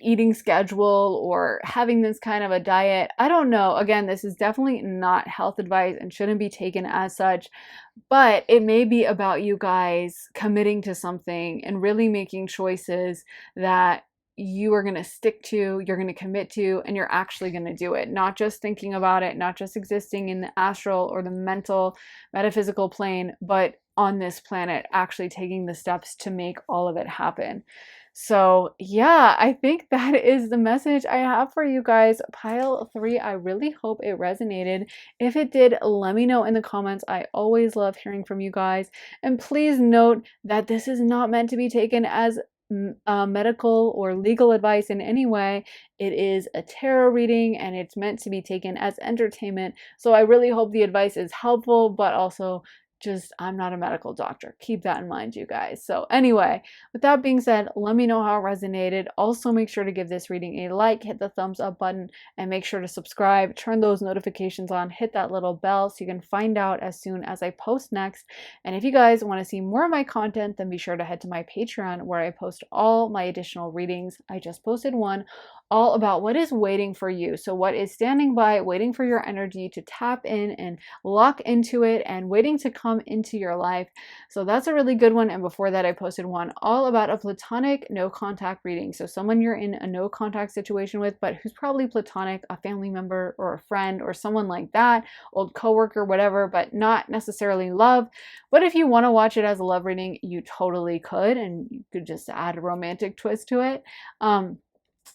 eating schedule or having this kind of a diet. I don't know. Again, this is definitely not health advice and shouldn't be taken as such, but it may be about you guys committing to something and really making choices that you are going to stick to, you're going to commit to, and you're actually going to do it. Not just thinking about it, not just existing in the astral or the mental, metaphysical plane, but on this planet, actually taking the steps to make all of it happen. So yeah, I think that is the message I have for you guys. Pile 3, I really hope it resonated. If it did, let me know in the comments. I always love hearing from you guys. And please note that this is not meant to be taken as medical or legal advice in any way. It is a tarot reading and it's meant to be taken as entertainment. So I really hope the advice is helpful, but also just, I'm not a medical doctor. Keep that in mind, you guys. So anyway, with that being said, let me know how it resonated. Also, make sure to give this reading a like, hit the thumbs up button, and make sure to subscribe, turn those notifications on, hit that little bell so you can find out as soon as I post next. And if you guys want to see more of my content, then be sure to head to my Patreon where I post all my additional readings. I just posted one all about what is waiting for you. So what is standing by, waiting for your energy to tap in and lock into it and waiting to come into your life. So that's a really good one. And before that, I posted one all about a platonic no contact reading. So someone you're in a no contact situation with, but who's probably platonic, a family member or a friend or someone like that, old coworker, whatever, but not necessarily love. But if you want to watch it as a love reading, you totally could, and you could just add a romantic twist to it.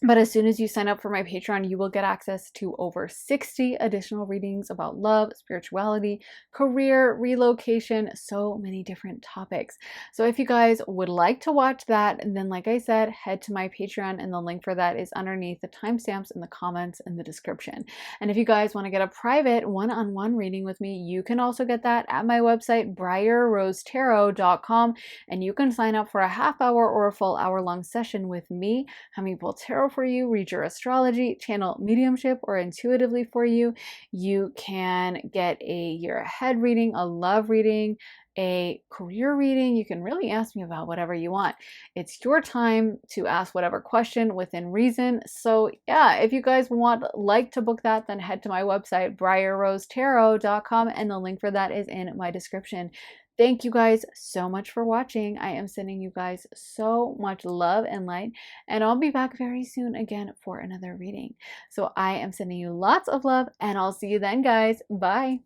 But as soon as you sign up for my Patreon, you will get access to over 60 additional readings about love, spirituality, career, relocation, so many different topics. So if you guys would like to watch that, then like I said, head to my Patreon and the link for that is underneath the timestamps in the comments in the description. And if you guys want to get a private one-on-one reading with me, you can also get that at my website, briarrosetarot.com, and you can sign up for a half hour or a full hour-long session with me, having pull tarot for you, read your astrology, channel mediumship, or intuitively for you. You can get a year ahead reading, a love reading, a career reading. You can really ask me about whatever you want. It's your time to ask whatever question within reason. So yeah, if you guys like to book that, then head to my website, briarrosetarot.com, and the link for that is in my description. Thank you guys so much for watching. I am sending you guys so much love and light, and I'll be back very soon again for another reading. So I am sending you lots of love, and I'll see you then, guys. Bye.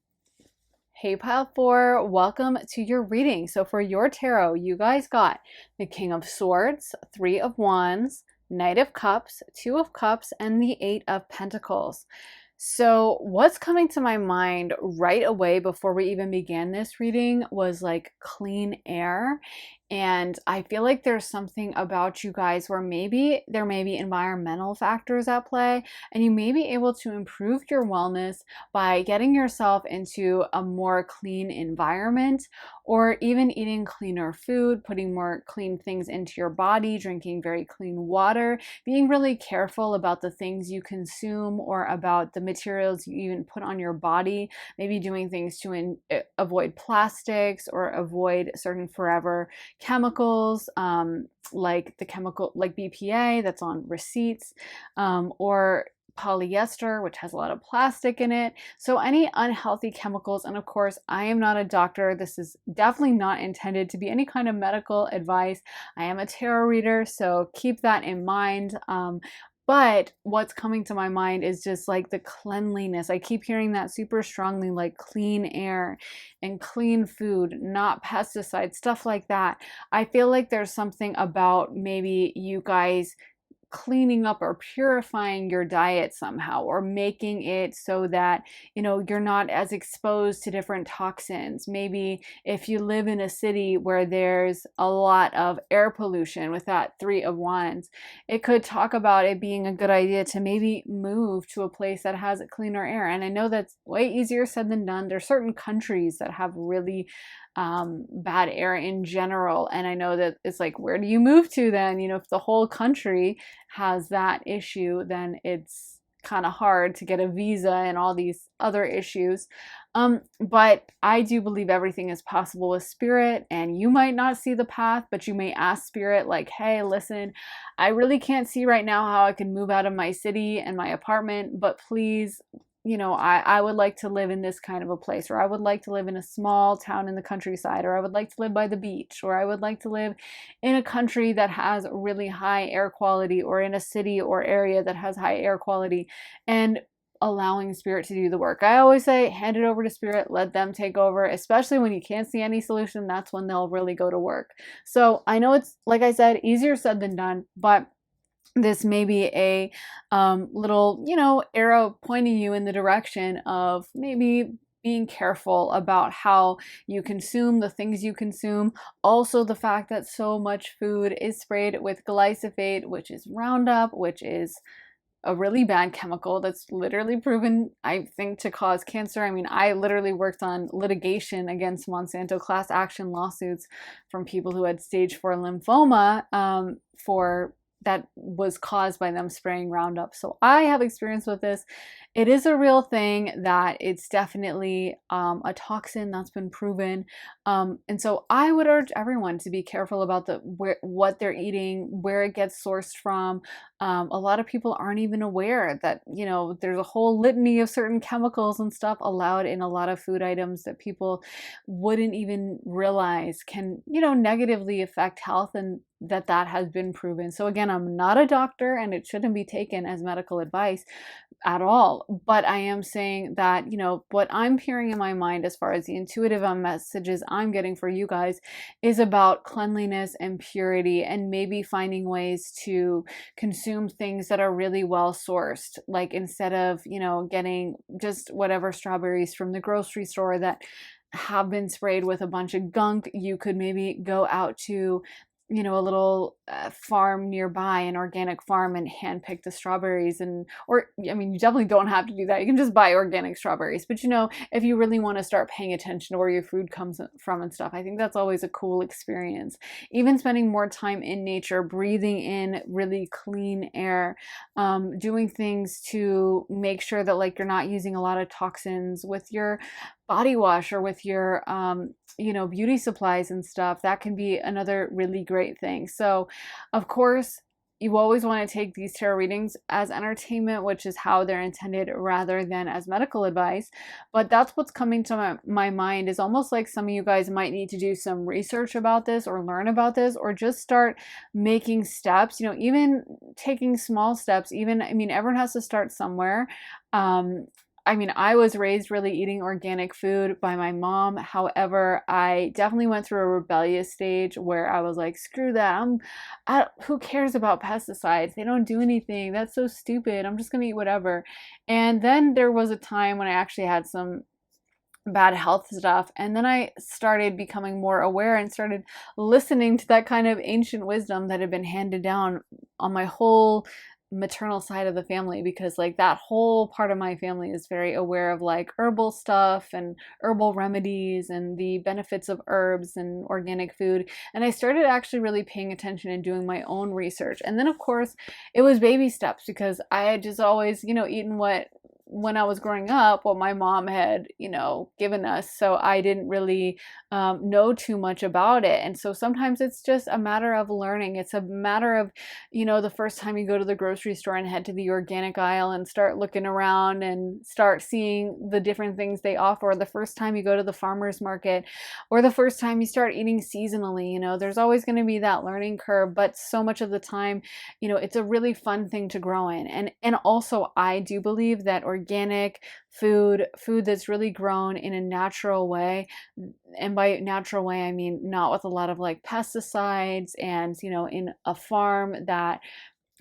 Hey, Pile 4, welcome to your reading. So for your tarot, you guys got the King of Swords, 3 of Wands, Knight of Cups, 2 of Cups, and the 8 of Pentacles. So what's coming to my mind right away before we even began this reading was like clean air. And I feel like there's something about you guys where maybe there may be environmental factors at play, and you may be able to improve your wellness by getting yourself into a more clean environment, or even eating cleaner food, putting more clean things into your body, drinking very clean water, being really careful about the things you consume or about the materials you even put on your body, maybe doing things to avoid plastics or avoid certain forever chemicals, like the chemical like BPA that's on receipts, or polyester, which has a lot of plastic in it. So any unhealthy chemicals, and of course, I am not a doctor. This is definitely not intended to be any kind of medical advice. I am a tarot reader, so keep that in mind. But what's coming to my mind is just like the cleanliness. I keep hearing that super strongly, like clean air and clean food, not pesticides, stuff like that. I feel like there's something about maybe you guys cleaning up or purifying your diet somehow, or making it so that, you're not as exposed to different toxins. Maybe if you live in a city where there's a lot of air pollution with that three of wands, it could talk about it being a good idea to maybe move to a place that has cleaner air. And I know that's way easier said than done. There's certain countries that have really bad air in general. And I know that it's like, where do you move to then? If the whole country has that issue, then it's kind of hard to get a visa and all these other issues. But I do believe everything is possible with spirit, and you might not see the path, but you may ask spirit, like, hey, listen, I really can't see right now how I can move out of my city and my apartment, but please, I would like to live in this kind of a place, or I would like to live in a small town in the countryside, or I would like to live by the beach, or I would like to live in a country that has really high air quality, or in a city or area that has high air quality, and allowing spirit to do the work. I always say, hand it over to spirit, let them take over, especially when you can't see any solution. That's when they'll really go to work. So I know it's, like I said, easier said than done, but this may be a little, arrow pointing you in the direction of maybe being careful about how you consume the things you consume. Also, the fact that so much food is sprayed with glyphosate, which is Roundup, which is a really bad chemical that's literally proven, I think, to cause cancer. I mean, I literally worked on litigation against Monsanto, class action lawsuits from people who had stage 4 lymphoma for that was caused by them spraying Roundup. So I have experience with this. It is a real thing, that it's definitely a toxin that's been proven. And so I would urge everyone to be careful about what they're eating, where it gets sourced from. A lot of people aren't even aware that, there's a whole litany of certain chemicals and stuff allowed in a lot of food items that people wouldn't even realize can, negatively affect health, and that has been proven. So again, I'm not a doctor, and it shouldn't be taken as medical advice at all. But I am saying that, what I'm hearing in my mind as far as the intuitive messages I'm getting for you guys is about cleanliness and purity, and maybe finding ways to consume things that are really well sourced. Like, instead of, getting just whatever strawberries from the grocery store that have been sprayed with a bunch of gunk, you could maybe go out to, a little farm nearby, an organic farm, and handpick the strawberries. I mean, you definitely don't have to do that. You can just buy organic strawberries. But, if you really want to start paying attention to where your food comes from and stuff, I think that's always a cool experience. Even spending more time in nature, breathing in really clean air, doing things to make sure that, like, you're not using a lot of toxins with your body wash or with your beauty supplies and stuff. That can be another really great thing. So of course, you always want to take these tarot readings as entertainment, which is how they're intended, rather than as medical advice. But that's what's coming to my mind, is almost like some of you guys might need to do some research about this, or learn about this, or just start making steps, even taking small steps. Everyone has to start somewhere. I was raised really eating organic food by my mom. However, I definitely went through a rebellious stage where I was like, screw that. Who cares about pesticides? They don't do anything. That's so stupid. I'm just going to eat whatever. And then there was a time when I actually had some bad health stuff. And then I started becoming more aware and started listening to that kind of ancient wisdom that had been handed down on my whole maternal side of the family, because like that whole part of my family is very aware of like herbal stuff and herbal remedies and the benefits of herbs and organic food. And I started actually really paying attention and doing my own research. And then of course it was baby steps, because I had just always, eaten when I was growing up, what my mom had, given us. So I didn't really know too much about it. And so sometimes it's just a matter of learning. It's a matter of, the first time you go to the grocery store and head to the organic aisle and start looking around and start seeing the different things they offer, or the first time you go to the farmer's market, or the first time you start eating seasonally. There's always going to be that learning curve, but so much of the time, it's a really fun thing to grow in. And also, I do believe that organic food that's really grown in a natural way, and by natural way I mean not with a lot of like pesticides, and in a farm that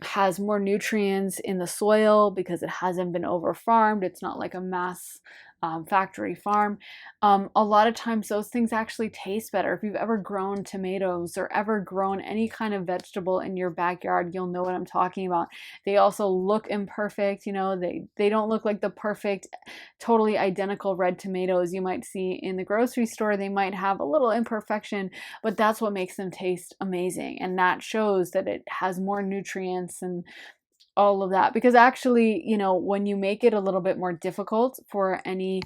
has more nutrients in the soil because it hasn't been over farmed. It's not like a mass factory farm. A lot of times those things actually taste better. If you've ever grown tomatoes or ever grown any kind of vegetable in your backyard, you'll know what I'm talking about. They also look imperfect, you know, they don't look like the perfect, totally identical red tomatoes you might see in the grocery store. They might have a little imperfection, but that's what makes them taste amazing. And that shows that it has more nutrients and all of that. Because actually, you know, when you make it a little bit more difficult for any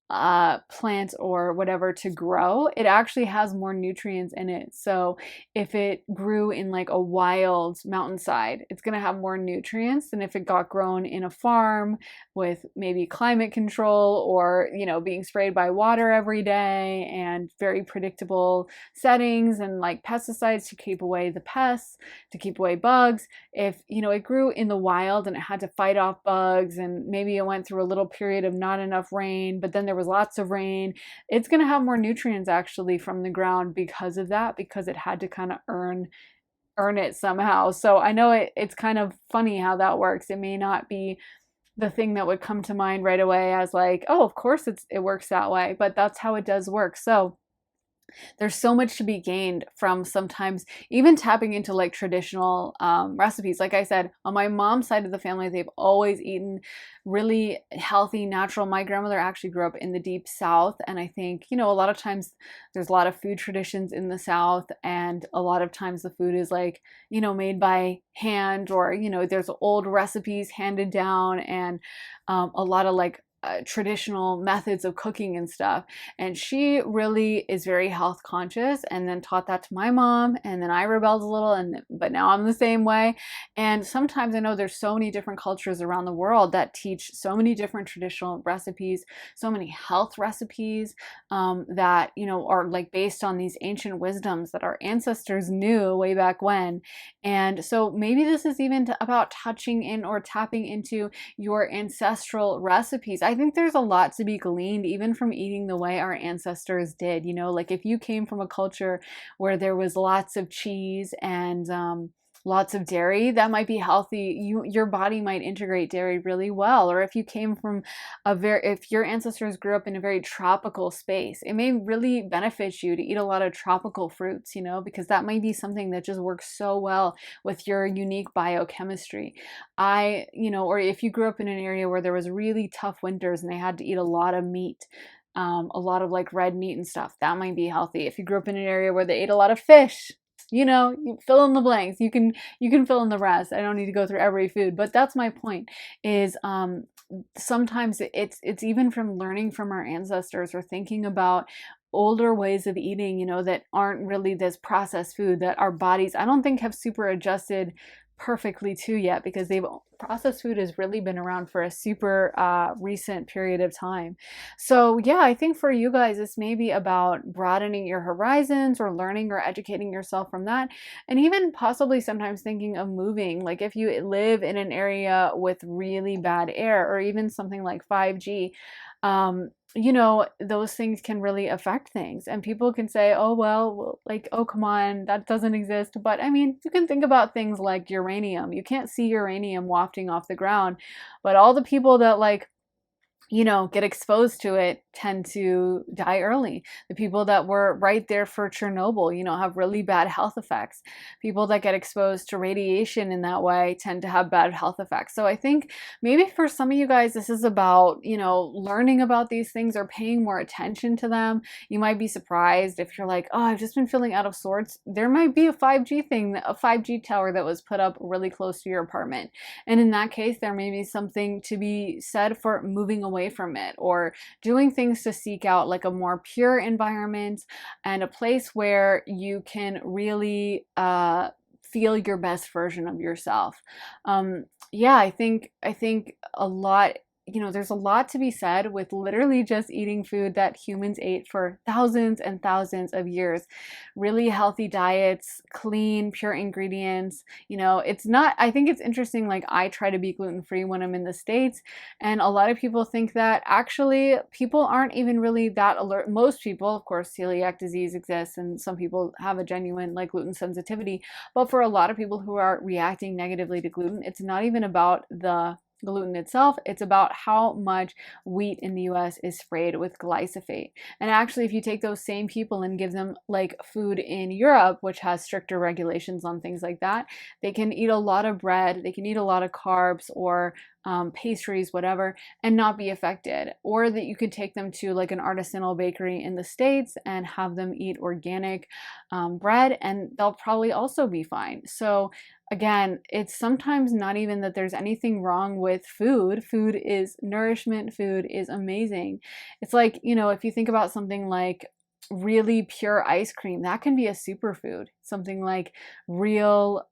plant or whatever to grow, it actually has more nutrients in it. So if it grew in like a wild mountainside, it's going to have more nutrients than if it got grown in a farm with maybe climate control or, you know, being sprayed by water every day and very predictable settings and like pesticides to keep away the pests, to keep away bugs. If, you know, it grew in the wild and it had to fight off bugs and maybe it went through a little period of not enough rain, but then there was lots of rain, it's going to have more nutrients actually from the ground because of that, because it had to kind of earn it somehow. So I know it's kind of funny how that works. It may not be the thing that would come to mind right away as like, oh, of course it works that way, but that's how it does work. So there's so much to be gained from sometimes even tapping into like traditional recipes. Like I said, on my mom's side of the family, they've always eaten really healthy, natural. My grandmother actually grew up in the deep South. And I think, you know, a lot of times there's a lot of food traditions in the South. And a lot of times the food is like, you know, made by hand or, you know, there's old recipes handed down and a lot of like traditional methods of cooking and stuff. And she really is very health conscious and then taught that to my mom. And then I rebelled a little, but now I'm the same way. And sometimes I know there's so many different cultures around the world that teach so many different traditional recipes, so many health recipes that, you know, are like based on these ancient wisdoms that our ancestors knew way back when. And so maybe this is even about touching in or tapping into your ancestral recipes. I think there's a lot to be gleaned even from eating the way our ancestors did. You know, like if you came from a culture where there was lots of cheese and lots of dairy, that might be healthy. Your body might integrate dairy really well. Or if you came from if your ancestors grew up in a very tropical space, it may really benefit you to eat a lot of tropical fruits, you know, because that might be something that just works so well with your unique biochemistry. You know, or if you grew up in an area where there was really tough winters and they had to eat a lot of meat, a lot of like red meat and stuff, that might be healthy. If you grew up in an area where they ate a lot of fish, you know, you fill in the blanks. You can fill in the rest. I don't need to go through every food, but that's my point. Is sometimes it's even from learning from our ancestors or thinking about older ways of eating, you know, that aren't really this processed food that our bodies, I don't think, have super adjusted perfectly to yet, because processed food has really been around for a super recent period of time. So yeah, I think for you guys this may be about broadening your horizons or learning or educating yourself from that, and even possibly sometimes thinking of moving. Like if you live in an area with really bad air or even something like 5G, you know, those things can really affect things. And people can say, oh, well, like, oh, come on, that doesn't exist. But I mean, you can think about things like uranium. You can't see uranium wafting off the ground, but all the people that like, you know, get exposed to it tend to die early. The people that were right there for Chernobyl, you know, have really bad health effects. People that get exposed to radiation in that way tend to have bad health effects. So I think maybe for some of you guys, this is about, you know, learning about these things or paying more attention to them. You might be surprised if you're like, oh, I've just been feeling out of sorts. There might be a 5G thing, a 5G tower that was put up really close to your apartment. And in that case, there may be something to be said for moving away from it or doing things to seek out like a more pure environment and a place where you can really feel your best version of yourself. Yeah, I think a lot you know, there's a lot to be said with literally just eating food that humans ate for thousands and thousands of years. Really healthy diets, clean, pure ingredients. You know, it's not, I think it's interesting. Like, I try to be gluten-free when I'm in the States, and a lot of people think that actually people aren't even really that alert. Most people, of course, celiac disease exists, and some people have a genuine like gluten sensitivity. But for a lot of people who are reacting negatively to gluten, it's not even about the gluten itself, it's about how much wheat in the US is sprayed with glyphosate. And actually, if you take those same people and give them like food in Europe, which has stricter regulations on things like that, they can eat a lot of bread, they can eat a lot of carbs or pastries, whatever, and not be affected. Or that you could take them to like an artisanal bakery in the States and have them eat organic bread, and they'll probably also be fine. So again, it's sometimes not even that there's anything wrong with food. Food is nourishment, food is amazing. It's like, you know, if you think about something like really pure ice cream, that can be a superfood. Something like real,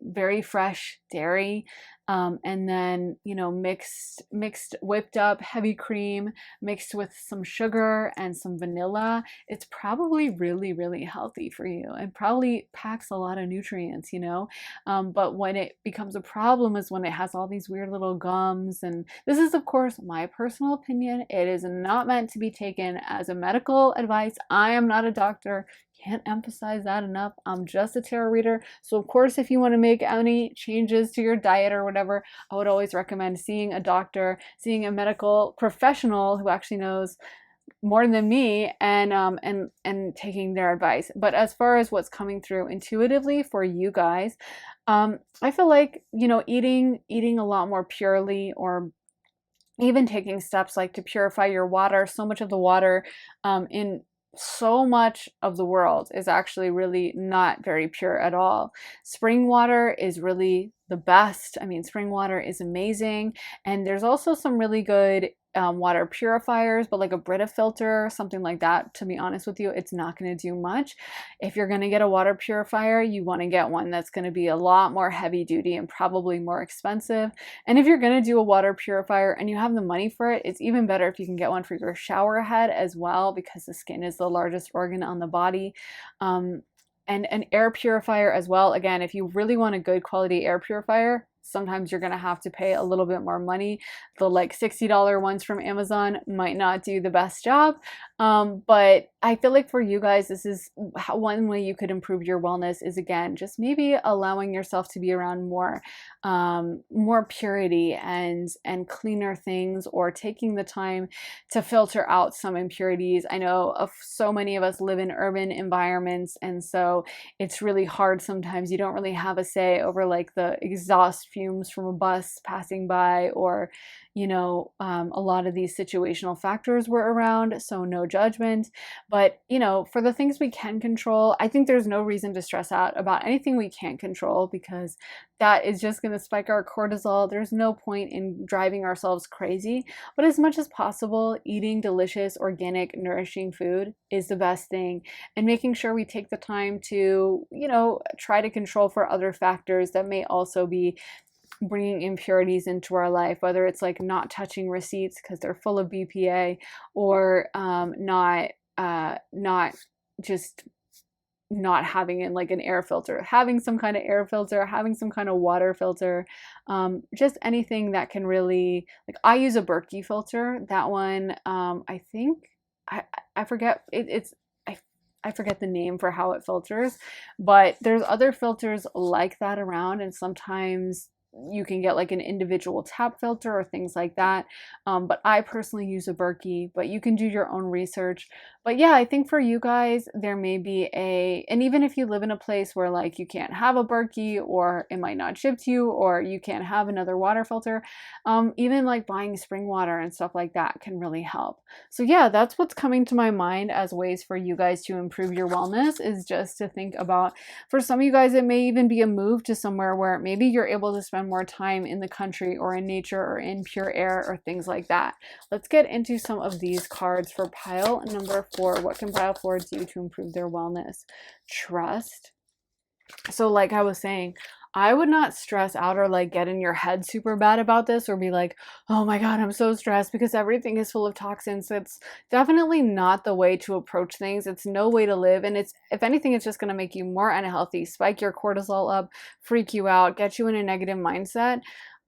very fresh dairy, and then, you know, whipped up heavy cream mixed with some sugar and some vanilla. It's probably really, really healthy for you and probably packs a lot of nutrients, you know. But when it becomes a problem is when it has all these weird little gums. And this is, of course, my personal opinion. It is not meant to be taken as a medical advice. I am not a doctor. Can't emphasize that enough. I'm just a tarot reader. So of course, if you want to make any changes to your diet or whatever, I would always recommend seeing a doctor, seeing a medical professional who actually knows more than me, and taking their advice. But as far as what's coming through intuitively for you guys, I feel like, you know, eating a lot more purely, or even taking steps like to purify your water. So much of the water in so much of the world is actually really not very pure at all. Spring water is really the best. I mean, spring water is amazing. And there's also some really good water purifiers, but like a Brita filter, something like that, to be honest with you, it's not going to do much. If you're going to get a water purifier, you want to get one that's going to be a lot more heavy duty and probably more expensive. And if you're going to do a water purifier and you have the money for it, it's even better if you can get one for your shower head as well, because the skin is the largest organ on the body. And an air purifier as well. Again, if you really want a good quality air purifier, sometimes you're going to have to pay a little bit more money. The like $60 ones from Amazon might not do the best job. But I feel like for you guys, this is one way you could improve your wellness is, again, just maybe allowing yourself to be around more purity and cleaner things, or taking the time to filter out some impurities. I know so many of us live in urban environments, and so it's really hard sometimes. You don't really have a say over like the exhaust fumes from a bus passing by, or, you know, a lot of these situational factors were around, so no judgment. But, you know, for the things we can control, I think there's no reason to stress out about anything we can't control, because that is just going to spike our cortisol. There's no point in driving ourselves crazy. But as much as possible, eating delicious, organic, nourishing food is the best thing. And making sure we take the time to, you know, try to control for other factors that may also be bringing impurities into our life, whether it's like not touching receipts because they're full of BPA, or not just not having in like an air filter, having some kind of air filter, having some kind of water filter, just anything that can really, like, I use a Berkey filter. That one, I think I forget I forget the name for how it filters, but there's other filters like that around, and sometimes you can get like an individual tap filter or things like that. But I personally use a Berkey, but you can do your own research. But yeah, I think for you guys, there may be and even if you live in a place where like you can't have a Berkey, or it might not ship to you, or you can't have another water filter, even like buying spring water and stuff like that can really help. So yeah, that's what's coming to my mind as ways for you guys to improve your wellness, is just to think about, for some of you guys, it may even be a move to somewhere where maybe you're able to spend more time in the country or in nature or in pure air or things like that. Let's get into some of these cards for pile number 4. What can pile 4 do to improve their wellness? Trust. So like I was saying, I would not stress out or like get in your head super bad about this or be like, oh my God, I'm so stressed because everything is full of toxins. It's definitely not the way to approach things. It's no way to live. And it's, if anything, it's just going to make you more unhealthy, spike your cortisol up, freak you out, get you in a negative mindset.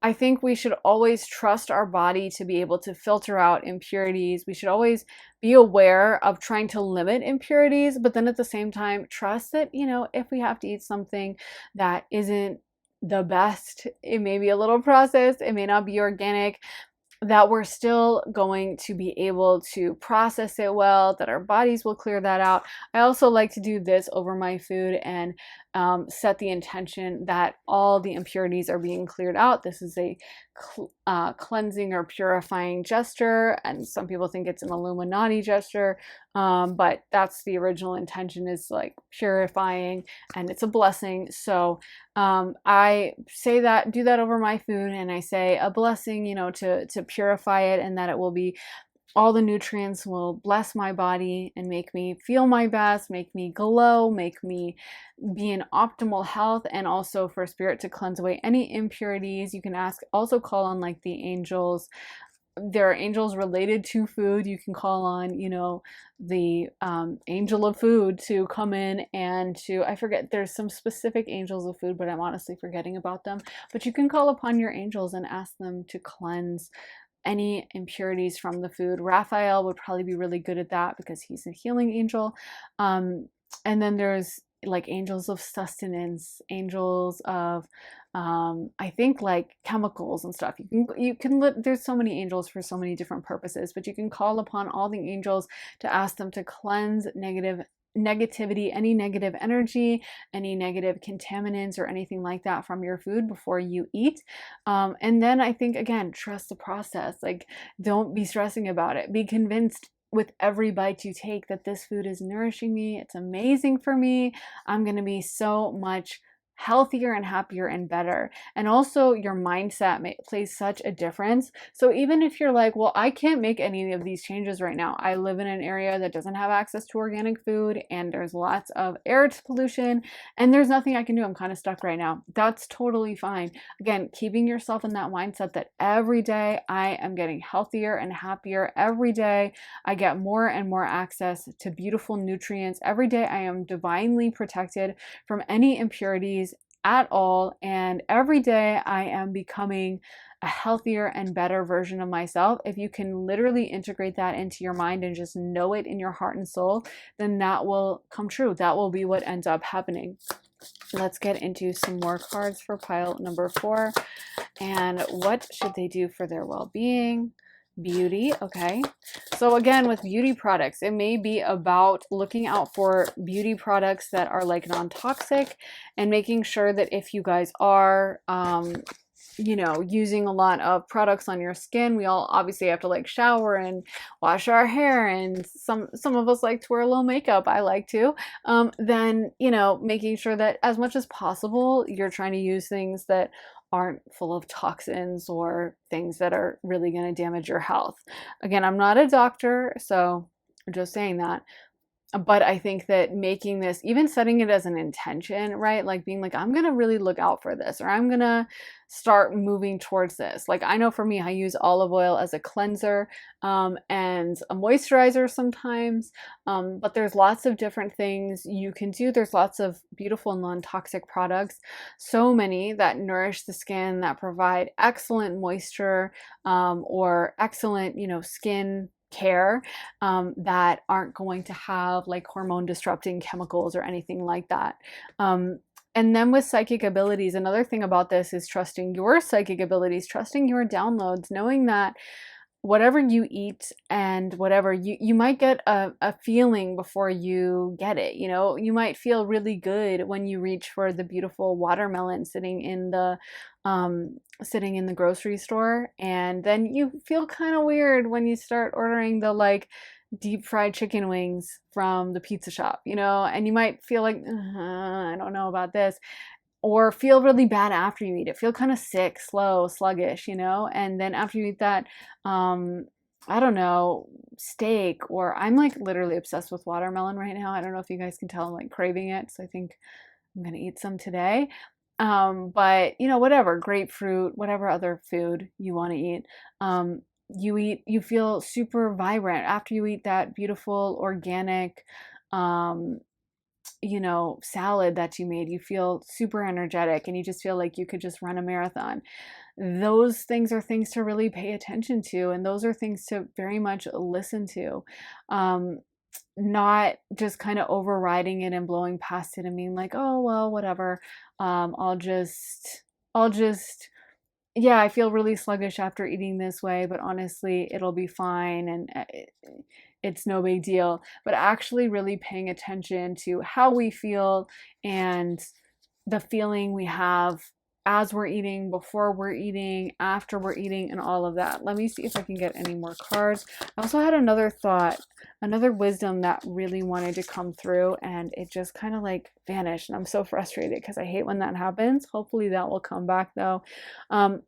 I think we should always trust our body to be able to filter out impurities. We should always be aware of trying to limit impurities, but then at the same time, trust that, you know, if we have to eat something that isn't the best, it may be a little processed, it may not be organic, that we're still going to be able to process it well, that our bodies will clear that out. I also like to do this over my food and set the intention that all the impurities are being cleared out. This is a cleansing or purifying gesture, and some people think it's an Illuminati gesture, but that's the original intention, is like purifying, and it's a blessing. So I say that, do that over my food, and I say a blessing, you know, to purify it, and that it will be, all the nutrients will bless my body and make me feel my best, make me glow, make me be in optimal health, and also for spirit to cleanse away any impurities. You can ask, also call on like the angels. There are angels related to food. You can call on, you know, the angel of food to come in and to, I forget, there's some specific angels of food, but I'm honestly forgetting about them. But you can call upon your angels and ask them to cleanse any impurities from the food. Raphael would probably be really good at that because he's a healing angel. And then there's like angels of sustenance, angels of I think like chemicals and stuff. There's so many angels for so many different purposes, but you can call upon all the angels to ask them to cleanse negativity, any negative energy, any negative contaminants or anything like that from your food before you eat. And then I think, again, trust the process. Like, don't be stressing about it. Be convinced with every bite you take that this food is nourishing me. It's amazing for me. I'm going to be so much healthier and happier and better. And also your mindset plays such a difference. So even if you're like, well, I can't make any of these changes right now. I live in an area that doesn't have access to organic food, and there's lots of air pollution, and there's nothing I can do. I'm kind of stuck right now. That's totally fine. Again, keeping yourself in that mindset that every day I am getting healthier and happier. Every day I get more and more access to beautiful nutrients. Every day I am divinely protected from any impurities at all, and every day I am becoming a healthier and better version of myself. If you can literally integrate that into your mind and just know it in your heart and soul, then that will come true. That will be what ends up happening. Let's get into some more cards for pile number 4. And what should they do for their well-being? Beauty. Okay, so again, with beauty products, it may be about looking out for beauty products that are like non-toxic, and making sure that if you guys are you know, using a lot of products on your skin, we all obviously have to like shower and wash our hair, and some of us like to wear a little makeup. I like to. Then, you know, making sure that as much as possible you're trying to use things that aren't full of toxins or things that are really going to damage your health. Again, I'm not a doctor, so I'm just saying that. But I think that making this, even setting it as an intention, right? Like being like, I'm going to really look out for this, or I'm going to start moving towards this. Like, I know for me, I use olive oil as a cleanser and a moisturizer sometimes. But there's lots of different things you can do. There's lots of beautiful non-toxic products, so many that nourish the skin, that provide excellent moisture or excellent, you know, skin care, that aren't going to have like hormone disrupting chemicals or anything like that. And then with psychic abilities, another thing about this is trusting your psychic abilities, trusting your downloads, knowing that whatever you eat and whatever you might get a feeling before you get it. You know, you might feel really good when you reach for the beautiful watermelon sitting in the grocery store, and then you feel kind of weird when you start ordering the like deep fried chicken wings from the pizza shop, you know, and you might feel like, I don't know about this, or feel really bad after you eat it, feel kind of sick, slow, sluggish, you know. And then after you eat that, I don't know, steak, or I'm like literally obsessed with watermelon right now. I don't know if you guys can tell I'm like craving it, so I think I'm gonna eat some today. But you know, whatever, grapefruit, whatever other food you want to eat, you feel super vibrant after you eat that beautiful organic, um, you know, salad that you made. You feel super energetic and you just feel like you could just run a marathon. Those things are things to really pay attention to, and those are things to very much listen to. Um, Not just kind of overriding it and blowing past it and being like, oh, well, whatever. I'll just, yeah, I feel really sluggish after eating this way, but honestly, it'll be fine and it's no big deal. But actually, really paying attention to how we feel and the feeling we have as we're eating, before we're eating, after we're eating, and all of that. Let me see if I can get any more cards. I also had another thought, another wisdom that really wanted to come through, and it just kind of like vanished. And I'm so frustrated because I hate when that happens. Hopefully, that will come back though. Um,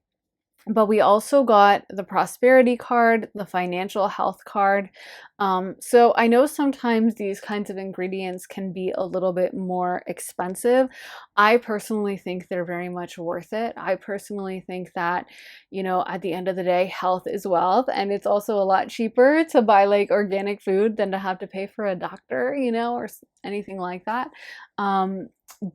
but we also got the prosperity card, the financial health card. So I know sometimes these kinds of ingredients can be a little bit more expensive. I personally think they're very much worth it. I personally think that, you know, at the end of the day, health is wealth, and it's also a lot cheaper to buy like organic food than to have to pay for a doctor, you know, or anything like that.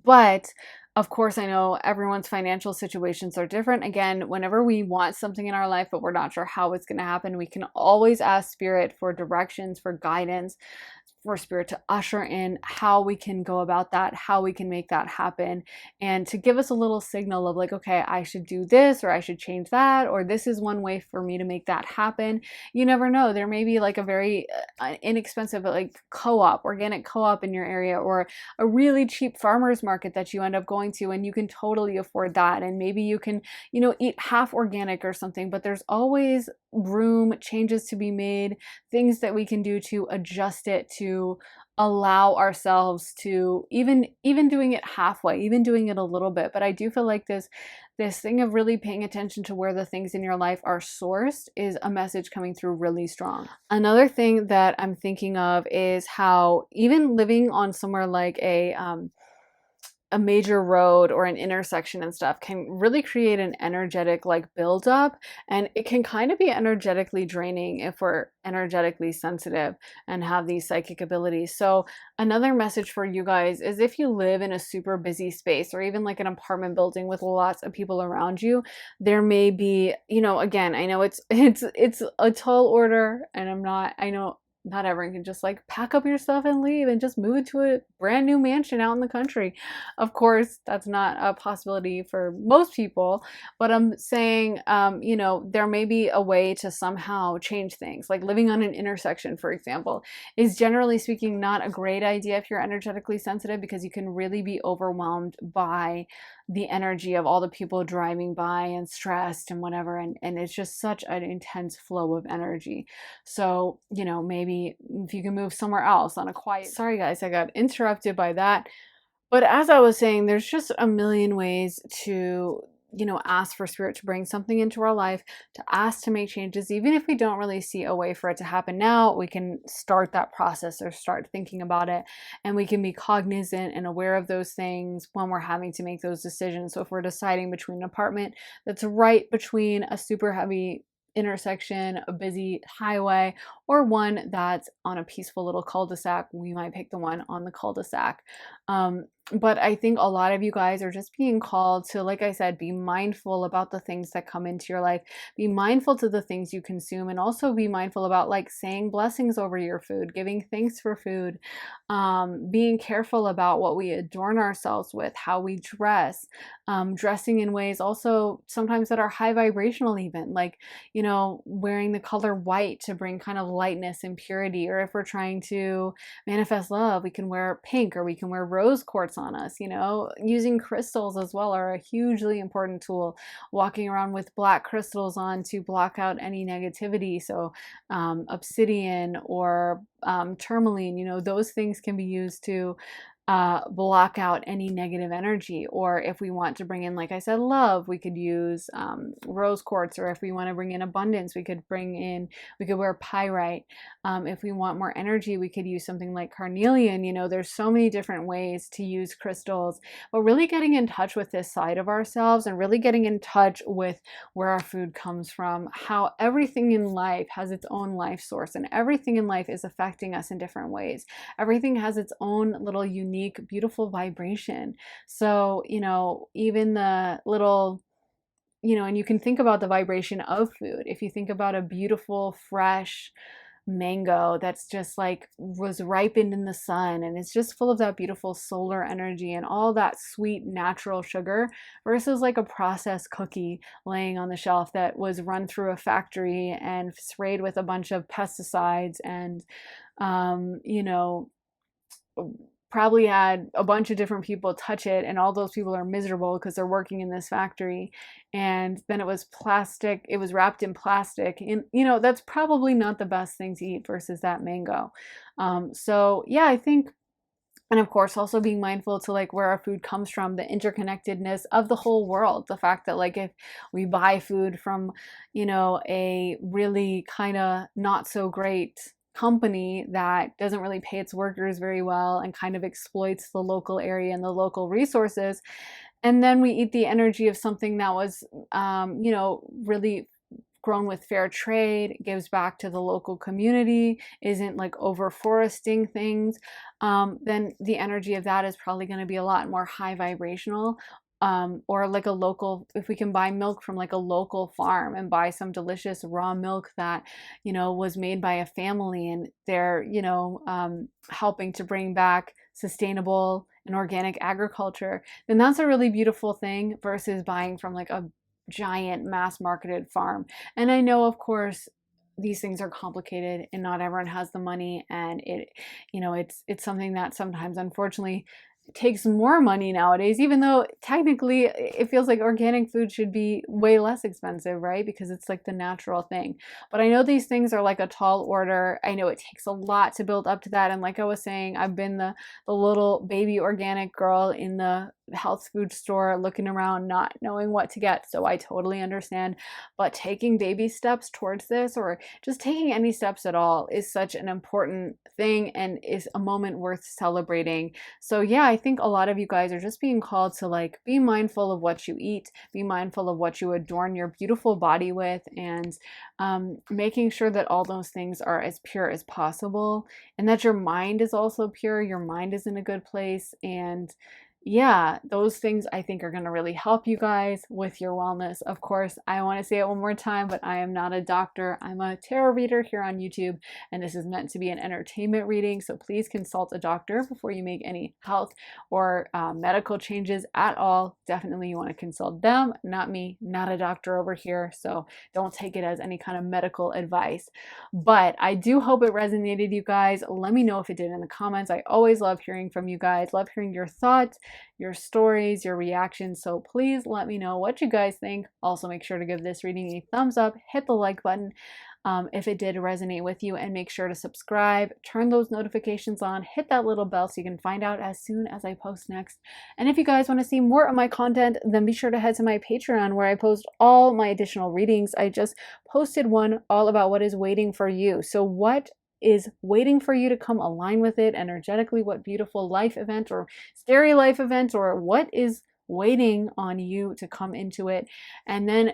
But of course, I know everyone's financial situations are different. Again, whenever we want something in our life, but we're not sure how it's going to happen, we can always ask Spirit for directions, for guidance, for Spirit to usher in how we can go about that, how we can make that happen, and to give us a little signal of like, okay, I should do this, or I should change that, or this is one way for me to make that happen. You never know. There may be like a very inexpensive, like co-op, organic co-op in your area, or a really cheap farmer's market that you end up going to, and you can totally afford that. And maybe you can, you know, eat half organic or something, but there's always room, changes to be made, things that we can do to adjust it, to allow ourselves to even doing it halfway, even doing it a little bit. But I do feel like this thing of really paying attention to where the things in your life are sourced is a message coming through really strong. Another thing that I'm thinking of is how even living on somewhere like a major road or an intersection and stuff can really create an energetic like buildup, and it can kind of be energetically draining if we're energetically sensitive and have these psychic abilities. So another message for you guys is if you live in a super busy space or even like an apartment building with lots of people around you, there may be, you know, again, I know it's a tall order, and I know not everyone can just like pack up your stuff and leave and just move into a brand new mansion out in the country. Of course, that's not a possibility for most people, but I'm saying, you know, there may be a way to somehow change things. Like living on an intersection, for example, is generally speaking not a great idea if you're energetically sensitive, because you can really be overwhelmed by the energy of all the people driving by and stressed and whatever. And it's just such an intense flow of energy. So, you know, maybe if you can move somewhere else on a quiet. Sorry, guys, I got interrupted by that. But as I was saying, there's just a million ways to, you know, ask for Spirit to bring something into our life, to ask to make changes. Even if we don't really see a way for it to happen now, we can start that process or start thinking about it. And we can be cognizant and aware of those things when we're having to make those decisions. So if we're deciding between an apartment that's right between a super heavy intersection, a busy highway, or one that's on a peaceful little cul-de-sac, we might pick the one on the cul-de-sac. But I think a lot of you guys are just being called to, like I said, be mindful about the things that come into your life, be mindful to the things you consume, and also be mindful about like saying blessings over your food, giving thanks for food, being careful about what we adorn ourselves with, how we dress, dressing in ways also sometimes that are high vibrational, even like, you know, wearing the color white to bring kind of lightness and purity. Or if we're trying to manifest love, we can wear pink, or we can wear rose quartz on us. You know, using crystals as well are a hugely important tool. Walking around with black crystals on to block out any negativity. So obsidian or tourmaline, you know, those things can be used to block out any negative energy. Or if we want to bring in, like I said, love, we could use rose quartz. Or if we want to bring in abundance, we could wear pyrite. If we want more energy, we could use something like carnelian. There's so many different ways to use crystals, but really getting in touch with this side of ourselves and really getting in touch with where our food comes from, how everything in life has its own life source, and everything in life is affecting us in different ways. Everything has its own little unique, beautiful vibration. So, even the little, and you can think about the vibration of food. If you think about a beautiful, fresh mango that's just like was ripened in the sun and it's just full of that beautiful solar energy and all that sweet natural sugar, versus like a processed cookie laying on the shelf that was run through a factory and sprayed with a bunch of pesticides and um, you know probably had a bunch of different people touch it, and all those people are miserable because they're working in this factory. And then it was plastic, it was wrapped in plastic, and that's probably not the best thing to eat versus that mango. So yeah, I think, and of course also being mindful to like where our food comes from, the interconnectedness of the whole world, the fact that like if we buy food from a really kind of not so great company that doesn't really pay its workers very well and kind of exploits the local area and the local resources, and then we eat the energy of something that was really grown with fair trade, gives back to the local community, isn't like over foresting things, then the energy of that is probably going to be a lot more high vibrational. Or like a local, if we can buy milk from like a local farm and buy some delicious raw milk that was made by a family, and they're helping to bring back sustainable and organic agriculture, then that's a really beautiful thing versus buying from like a giant mass marketed farm. And I know, of course, these things are complicated and not everyone has the money, and it's something that sometimes unfortunately takes more money nowadays, even though technically it feels like organic food should be way less expensive, right? Because it's like the natural thing. But I know these things are like a tall order. I know it takes a lot to build up to that. And like I was saying, I've been the little baby organic girl in the health food store looking around, not knowing what to get. So I totally understand. But taking baby steps towards this, or just taking any steps at all, is such an important thing and is a moment worth celebrating. So yeah, I think a lot of you guys are just being called to like be mindful of what you eat, be mindful of what you adorn your beautiful body with, and making sure that all those things are as pure as possible, and that your mind is also pure, your mind is in a good place. And yeah, those things I think are going to really help you guys with your wellness. Of course, I want to say it one more time, but I am not a doctor. I'm a tarot reader here on YouTube, and this is meant to be an entertainment reading. So please consult a doctor before you make any health or medical changes at all. Definitely you want to consult them, not me, not a doctor over here. So don't take it as any kind of medical advice. But I do hope it resonated, you guys. Let me know if it did in the comments. I always love hearing from you guys, love hearing your thoughts, your stories, your reactions. So please let me know what you guys think. Also, make sure to give this reading a thumbs up, hit the like button if it did resonate with you, and make sure to subscribe, turn those notifications on, hit that little bell so you can find out as soon as I post next. And if you guys want to see more of my content, then be sure to head to my Patreon, where I post all my additional readings. I just posted one all about what is waiting for you. So what is waiting for you to come align with it energetically? What beautiful life event or scary life event, or what is waiting on you to come into it? And then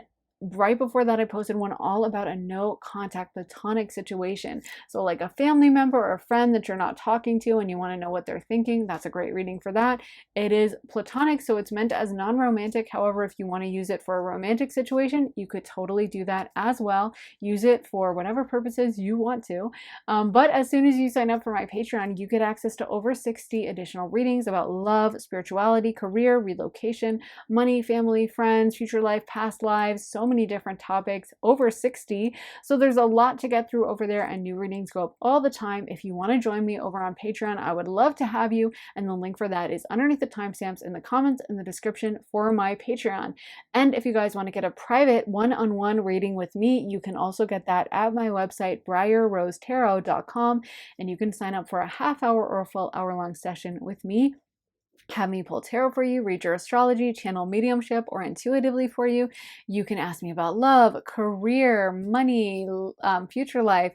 right before that, I posted one all about a no contact platonic situation. So like a family member or a friend that you're not talking to and you want to know what they're thinking, that's a great reading for that. It is platonic, so it's meant as non-romantic. However, if you want to use it for a romantic situation, you could totally do that as well. Use it for whatever purposes you want to. But as soon as you sign up for my Patreon, you get access to over 60 additional readings about love, spirituality, career, relocation, money, family, friends, future life, past lives, so many different topics, over 60. So there's a lot to get through over there, and new readings go up all the time. If you want to join me over on Patreon, I would love to have you, and the link for that is underneath the timestamps in the comments in the description for my Patreon. And if you guys want to get a private one-on-one reading with me, you can also get that at my website, briarrosetarot.com, and you can sign up for a half hour or a full hour long session with me have me pull tarot for you, read your astrology, channel mediumship, or intuitively for you. You can ask me about love, career, money, future life,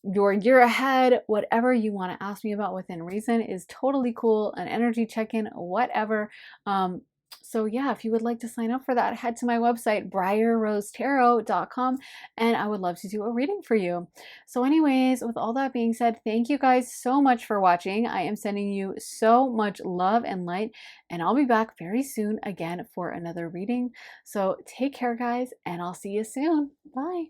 your year ahead, whatever you want to ask me about within reason is totally cool. An energy check-in, whatever. So yeah, if you would like to sign up for that, head to my website, briarrosetarot.com, and I would love to do a reading for you. So anyways, with all that being said, thank you guys so much for watching. I am sending you so much love and light, and I'll be back very soon again for another reading. So take care, guys, and I'll see you soon. Bye.